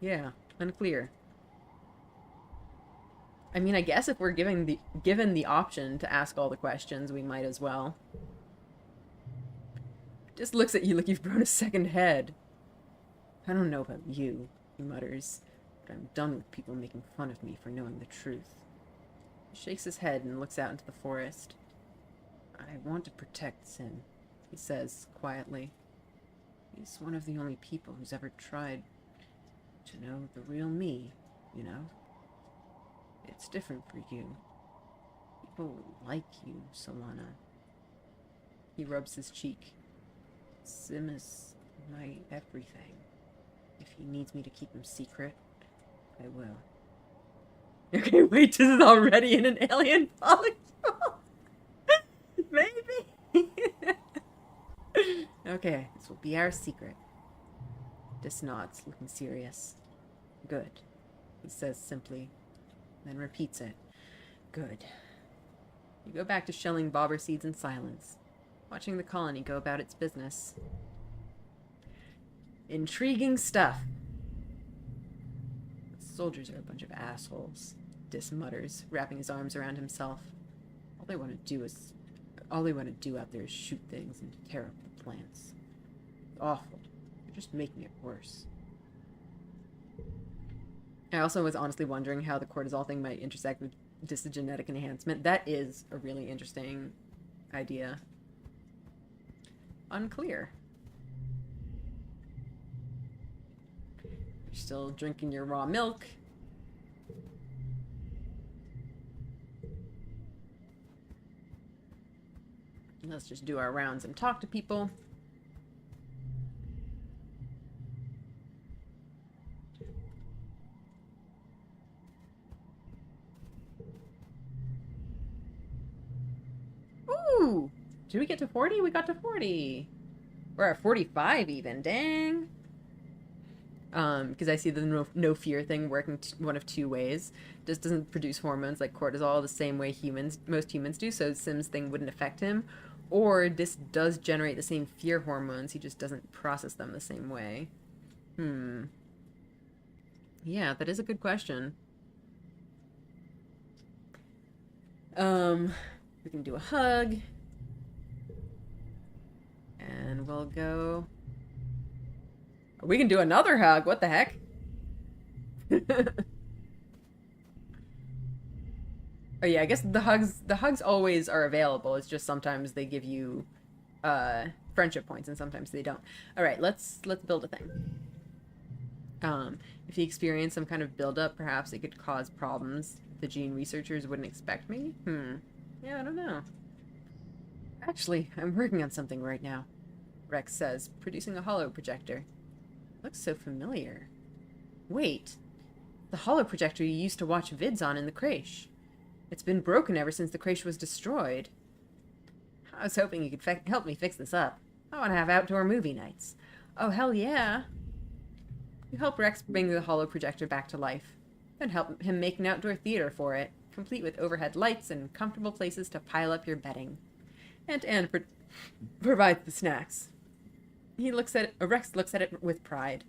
Yeah, unclear. I mean, I guess if we're given the option to ask all the questions, we might as well. Just looks at you like you've grown a second head. I don't know about you, he mutters, but I'm done with people making fun of me for knowing the truth. He shakes his head and looks out into the forest. I want to protect Sim, he says quietly. He's one of the only people who's ever tried to know the real me, you know? It's different for you. People like you, Solana. He rubs his cheek. Sim is my everything. If he needs me to keep him secret, I will. Okay, wait, this is already in an alien molecule. Maybe. Okay, this will be our secret. Dis nods, looking serious. Good, he says simply, then repeats it. Good. You go back to shelling bobber seeds in silence, watching the colony go about its business. Intriguing stuff. Soldiers are a bunch of assholes, Dis mutters, wrapping his arms around himself. All they want to do out there is shoot things and tear up the plants. It's awful. They're just making it worse. I also was honestly wondering how the cortisol thing might intersect with genetic enhancement. That is a really interesting idea. Unclear. You're still drinking your raw milk. Let's just do our rounds and talk to people. Ooh! Did we get to 40? We got to 40. We're at 45 even. Dang. Because I see the no fear thing working one of two ways. Just doesn't produce hormones like cortisol the same way most humans do, so Sim's thing wouldn't affect him. Or this does generate the same fear hormones, he just doesn't process them the same way. Yeah, that is a good question. We can do a hug. And we'll go... We can do another hug, what the heck? Oh yeah, I guess the hugs always are available. It's just sometimes they give you friendship points and sometimes they don't. All right, let's build a thing. If you experience some kind of buildup, perhaps it could cause problems the gene researchers wouldn't expect me. Yeah, I don't know. Actually, I'm working on something right now, Rex says, producing a holo projector. Looks so familiar. Wait, the holo projector you used to watch vids on in the creche. It's been broken ever since the creche was destroyed. I was hoping you could help me fix this up. I want to have outdoor movie nights. Oh, hell yeah. You help Rex bring the holo projector back to life. Then help him make an outdoor theater for it, complete with overhead lights and comfortable places to pile up your bedding. And provides the snacks. Rex looks at it with pride.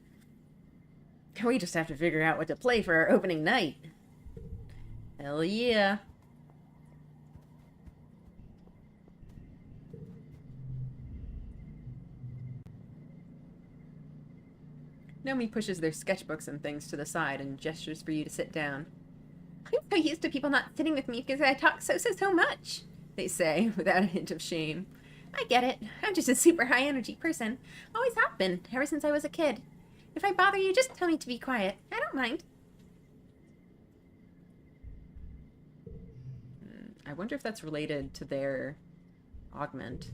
We just have to figure out what to play for our opening night. Hell yeah. Nomi pushes their sketchbooks and things to the side and gestures for you to sit down. I'm so used to people not sitting with me because I talk so much, they say, without a hint of shame. I get it. I'm just a super high energy person. Always have been, ever since I was a kid. If I bother you, just tell me to be quiet. I don't mind. I wonder if that's related to their augment.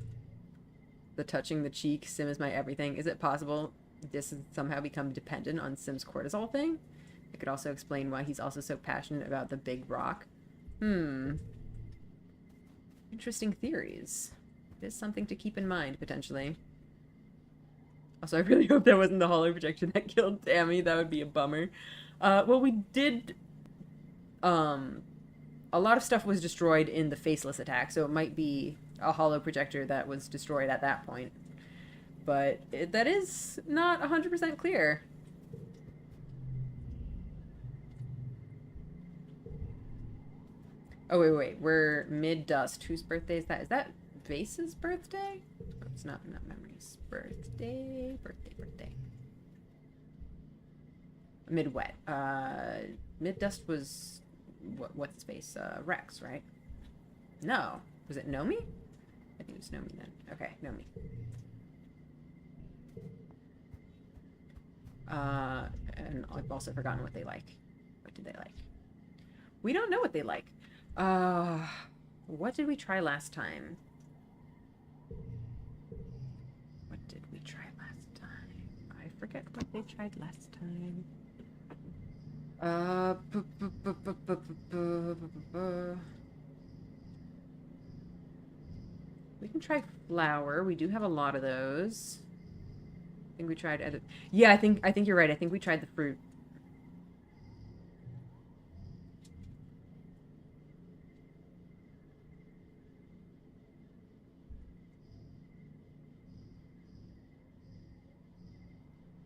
The touching the cheek, Sim is my everything. Is it possible this has somehow become dependent on Sim's cortisol thing? It could also explain why he's also so passionate about the big rock. Interesting theories. It is something to keep in mind, potentially. Also, I really hope that wasn't the holo projection that killed Tammy. That would be a bummer. Well, we did... a lot of stuff was destroyed in the faceless attack, so it might be a holo projector that was destroyed at that point. But that is not 100% clear. Oh, wait. We're mid-dust. Whose birthday is that? Is that Vase's birthday? Oh, it's not Memory's birthday. Birthday. Mid-wet. Mid-dust was... What's his face? Rex, right? No. Was it Nomi? I think it was Nomi then. Okay, Nomi. And I've also forgotten what they like. What did they like? We don't know what they like. What did we try last time? What did we try last time? I forget what they tried last time. We can try flour. We do have a lot of those. I think we tried yeah, I think you're right. I think we tried the fruit.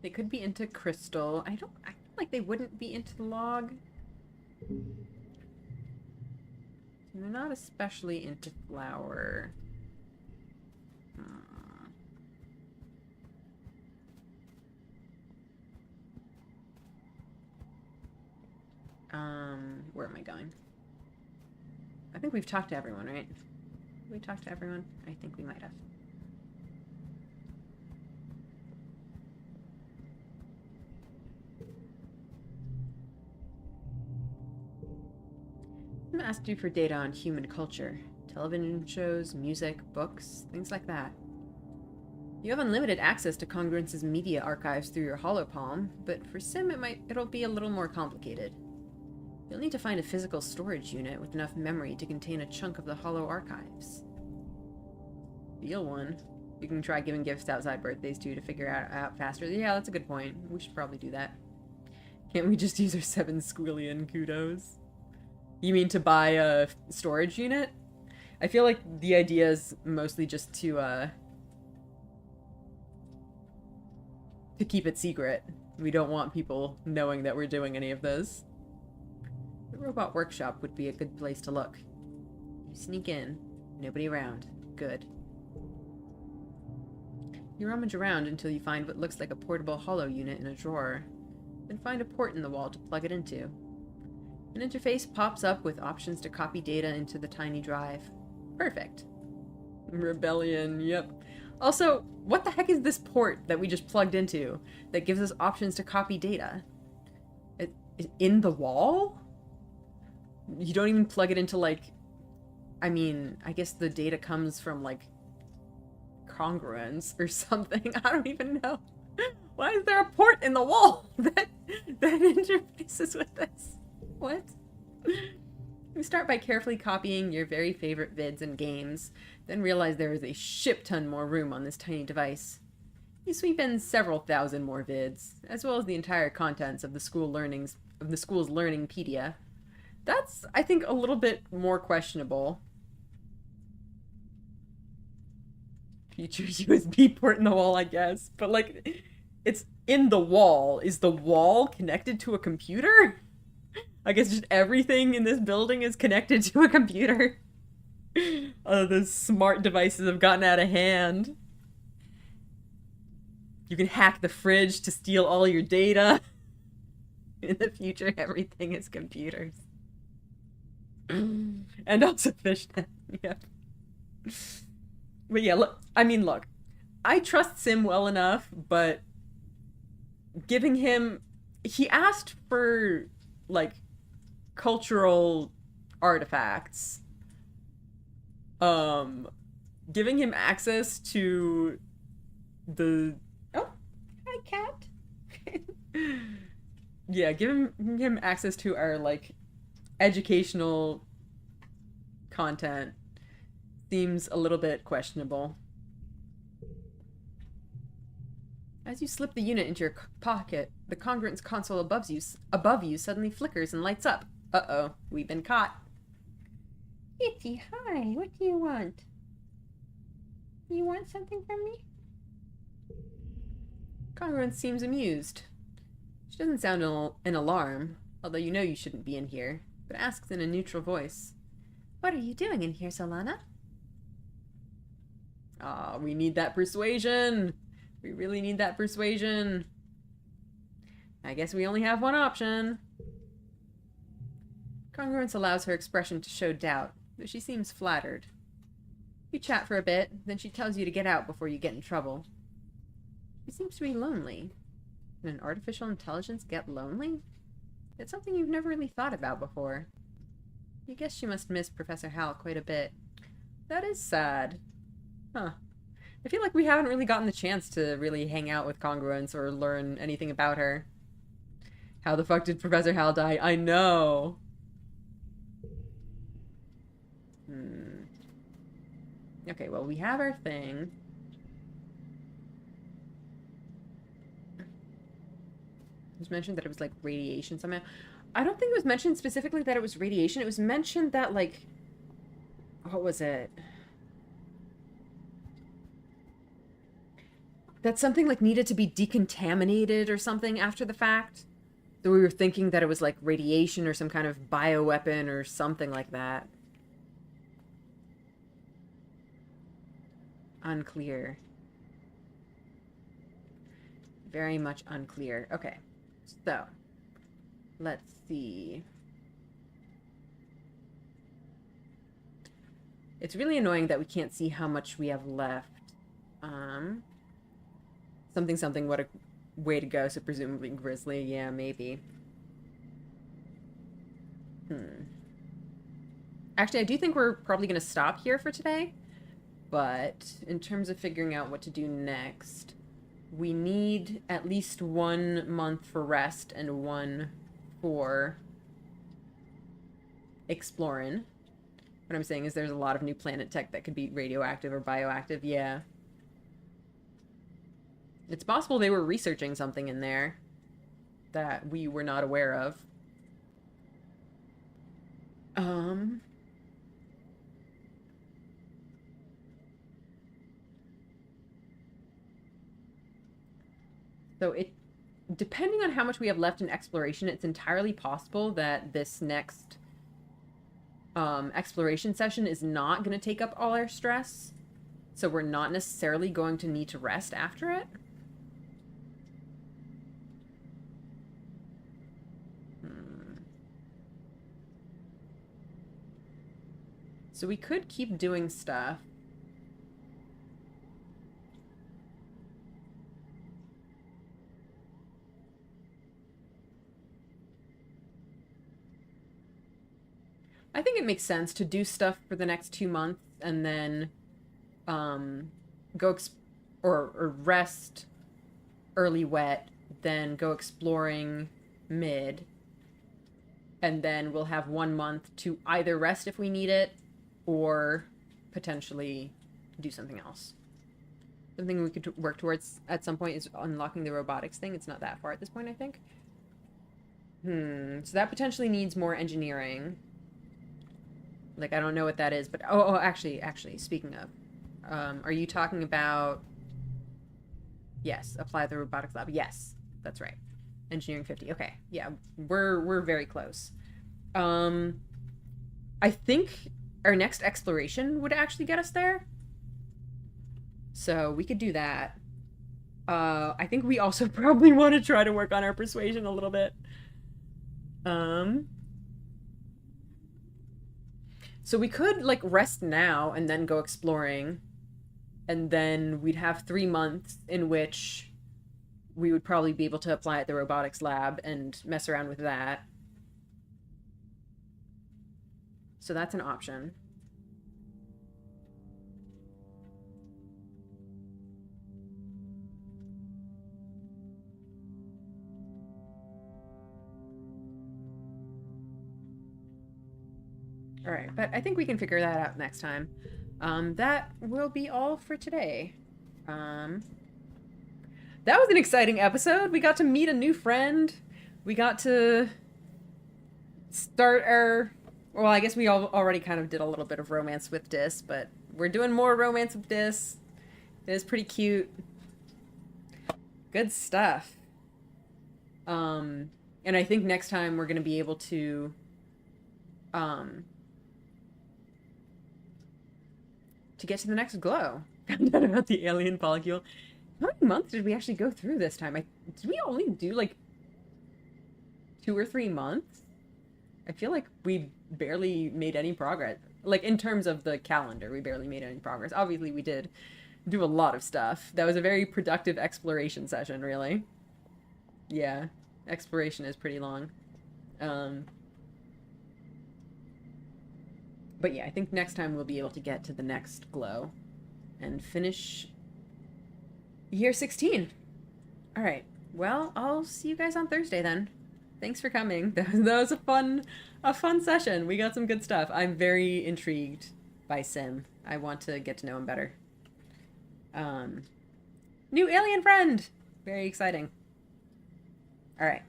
They could be into crystal. I feel like they wouldn't be into the log. They're not especially into flour. Where am I going? I think we've talked to everyone, right? Did we talk to everyone? I think we might have. I'm asked you for data on human culture. Television shows, music, books, things like that. You have unlimited access to Congruence's media archives through your holopalm, but for Sim it'll be a little more complicated. You'll need to find a physical storage unit with enough memory to contain a chunk of the holo archives. Deal one. You can try giving gifts outside birthdays too to figure out faster. Yeah, that's a good point. We should probably do that. Can't we just use our 7 squillion kudos? You mean to buy a storage unit? I feel like the idea is mostly just to keep it secret. We don't want people knowing that we're doing any of this. The robot workshop would be a good place to look. You sneak in. Nobody around. Good. You rummage around until you find what looks like a portable holo unit in a drawer. Then find a port in the wall to plug it into. An interface pops up with options to copy data into the tiny drive. Perfect. Rebellion, yep. Also, what the heck is this port that we just plugged into that gives us options to copy data? It's in the wall? You don't even plug it into, like... I mean, I guess the data comes from, like, congruence or something. I don't even know. Why is there a port in the wall that interfaces with this? What? We start by carefully copying your very favorite vids and games, then realize there is a shit ton more room on this tiny device. You sweep in several thousand more vids, as well as the entire contents of the school's learningpedia. That's, I think, a little bit more questionable. Future USB port in the wall, I guess. But, like, it's in the wall. Is the wall connected to a computer? I guess just everything in this building is connected to a computer. The smart devices have gotten out of hand. You can hack the fridge to steal all your data. In the future, everything is computers. And also fishnet. Yeah. But yeah, look. I trust Sim well enough, but giving him... He asked for, like, cultural artifacts. Giving him access to the... Oh, hi, cat. Yeah, giving him access to our, like, educational content seems a little bit questionable. As you slip the unit into your pocket, the congruence console above you suddenly flickers and lights up. Uh-oh, we've been caught. Kitty, hi, what do you want? You want something from me? Congruence seems amused. She doesn't sound in alarm, although you know you shouldn't be in here, but asks in a neutral voice. What are you doing in here, Solana? Aw, we need that persuasion! We really need that persuasion. I guess we only have one option. Congruence allows her expression to show doubt, but she seems flattered. You chat for a bit, then she tells you to get out before you get in trouble. She seems to be lonely. Can an artificial intelligence get lonely? It's something you've never really thought about before. You guess she must miss Professor Hal quite a bit. That is sad. Huh. I feel like we haven't really gotten the chance to really hang out with Congruence or learn anything about her. How the fuck did Professor Hal die? I know! Okay, well, we have our thing. It was mentioned that it was, like, radiation somehow. I don't think it was mentioned specifically that it was radiation. It was mentioned that, like... What was it? That something, like, needed to be decontaminated or something after the fact. So we were thinking that it was like radiation or some kind of bioweapon or something like that. Unclear. Very much unclear. Okay. So, let's see. It's really annoying that we can't see how much we have left. Something, something, what a way to go. So presumably Grizzly. Yeah, maybe. Actually, I do think we're probably going to stop here for today. But in terms of figuring out what to do next, we need at least 1 month for rest and 1 for exploring. What I'm saying is there's a lot of new planet tech that could be radioactive or bioactive. Yeah. It's possible they were researching something in there that we were not aware of. So depending on how much we have left in exploration, it's entirely possible that this next exploration session is not going to take up all our stress. So we're not necessarily going to need to rest after it. So we could keep doing stuff. I think it makes sense to do stuff for the next 2 months and then go or rest early wet, then go exploring mid, and then we'll have 1 month to either rest if we need it or potentially do something else. Something we could work towards at some point is unlocking the robotics thing. It's not that far at this point, I think. So that potentially needs more engineering. Like, I don't know what that is, but... Oh, actually, speaking of... are you talking about... Yes, apply the robotics lab. Yes, that's right. Engineering 50. Okay, yeah, we're very close. I think our next exploration would actually get us there. So we could do that. I think we also probably want to try to work on our persuasion a little bit. So we could, like, rest now and then go exploring. And then we'd have 3 months in which we would probably be able to apply at the robotics lab and mess around with that. So that's an option. All right, but I think we can figure that out next time. That will be all for today. That was an exciting episode. We got to meet a new friend. We got to start our... Well, I guess we already kind of did a little bit of romance with Dis, but we're doing more romance with Dis. It is pretty cute. Good stuff. And I think next time we're going to be able to... to get to the next glow. Found out about the alien polycule. How many months did we actually go through this time? Did we only do, like, 2 or 3 months? I feel like we barely made any progress. Like, in terms of the calendar, we barely made any progress. Obviously, we did do a lot of stuff. That was a very productive exploration session, really. Yeah, exploration is pretty long. But yeah, I think next time we'll be able to get to the next glow and finish year 16. All right. Well, I'll see you guys on Thursday then. Thanks for coming. That was a fun session. We got some good stuff. I'm very intrigued by Sim. I want to get to know him better. New alien friend. Very exciting. All right.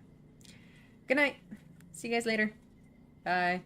Good night. See you guys later. Bye.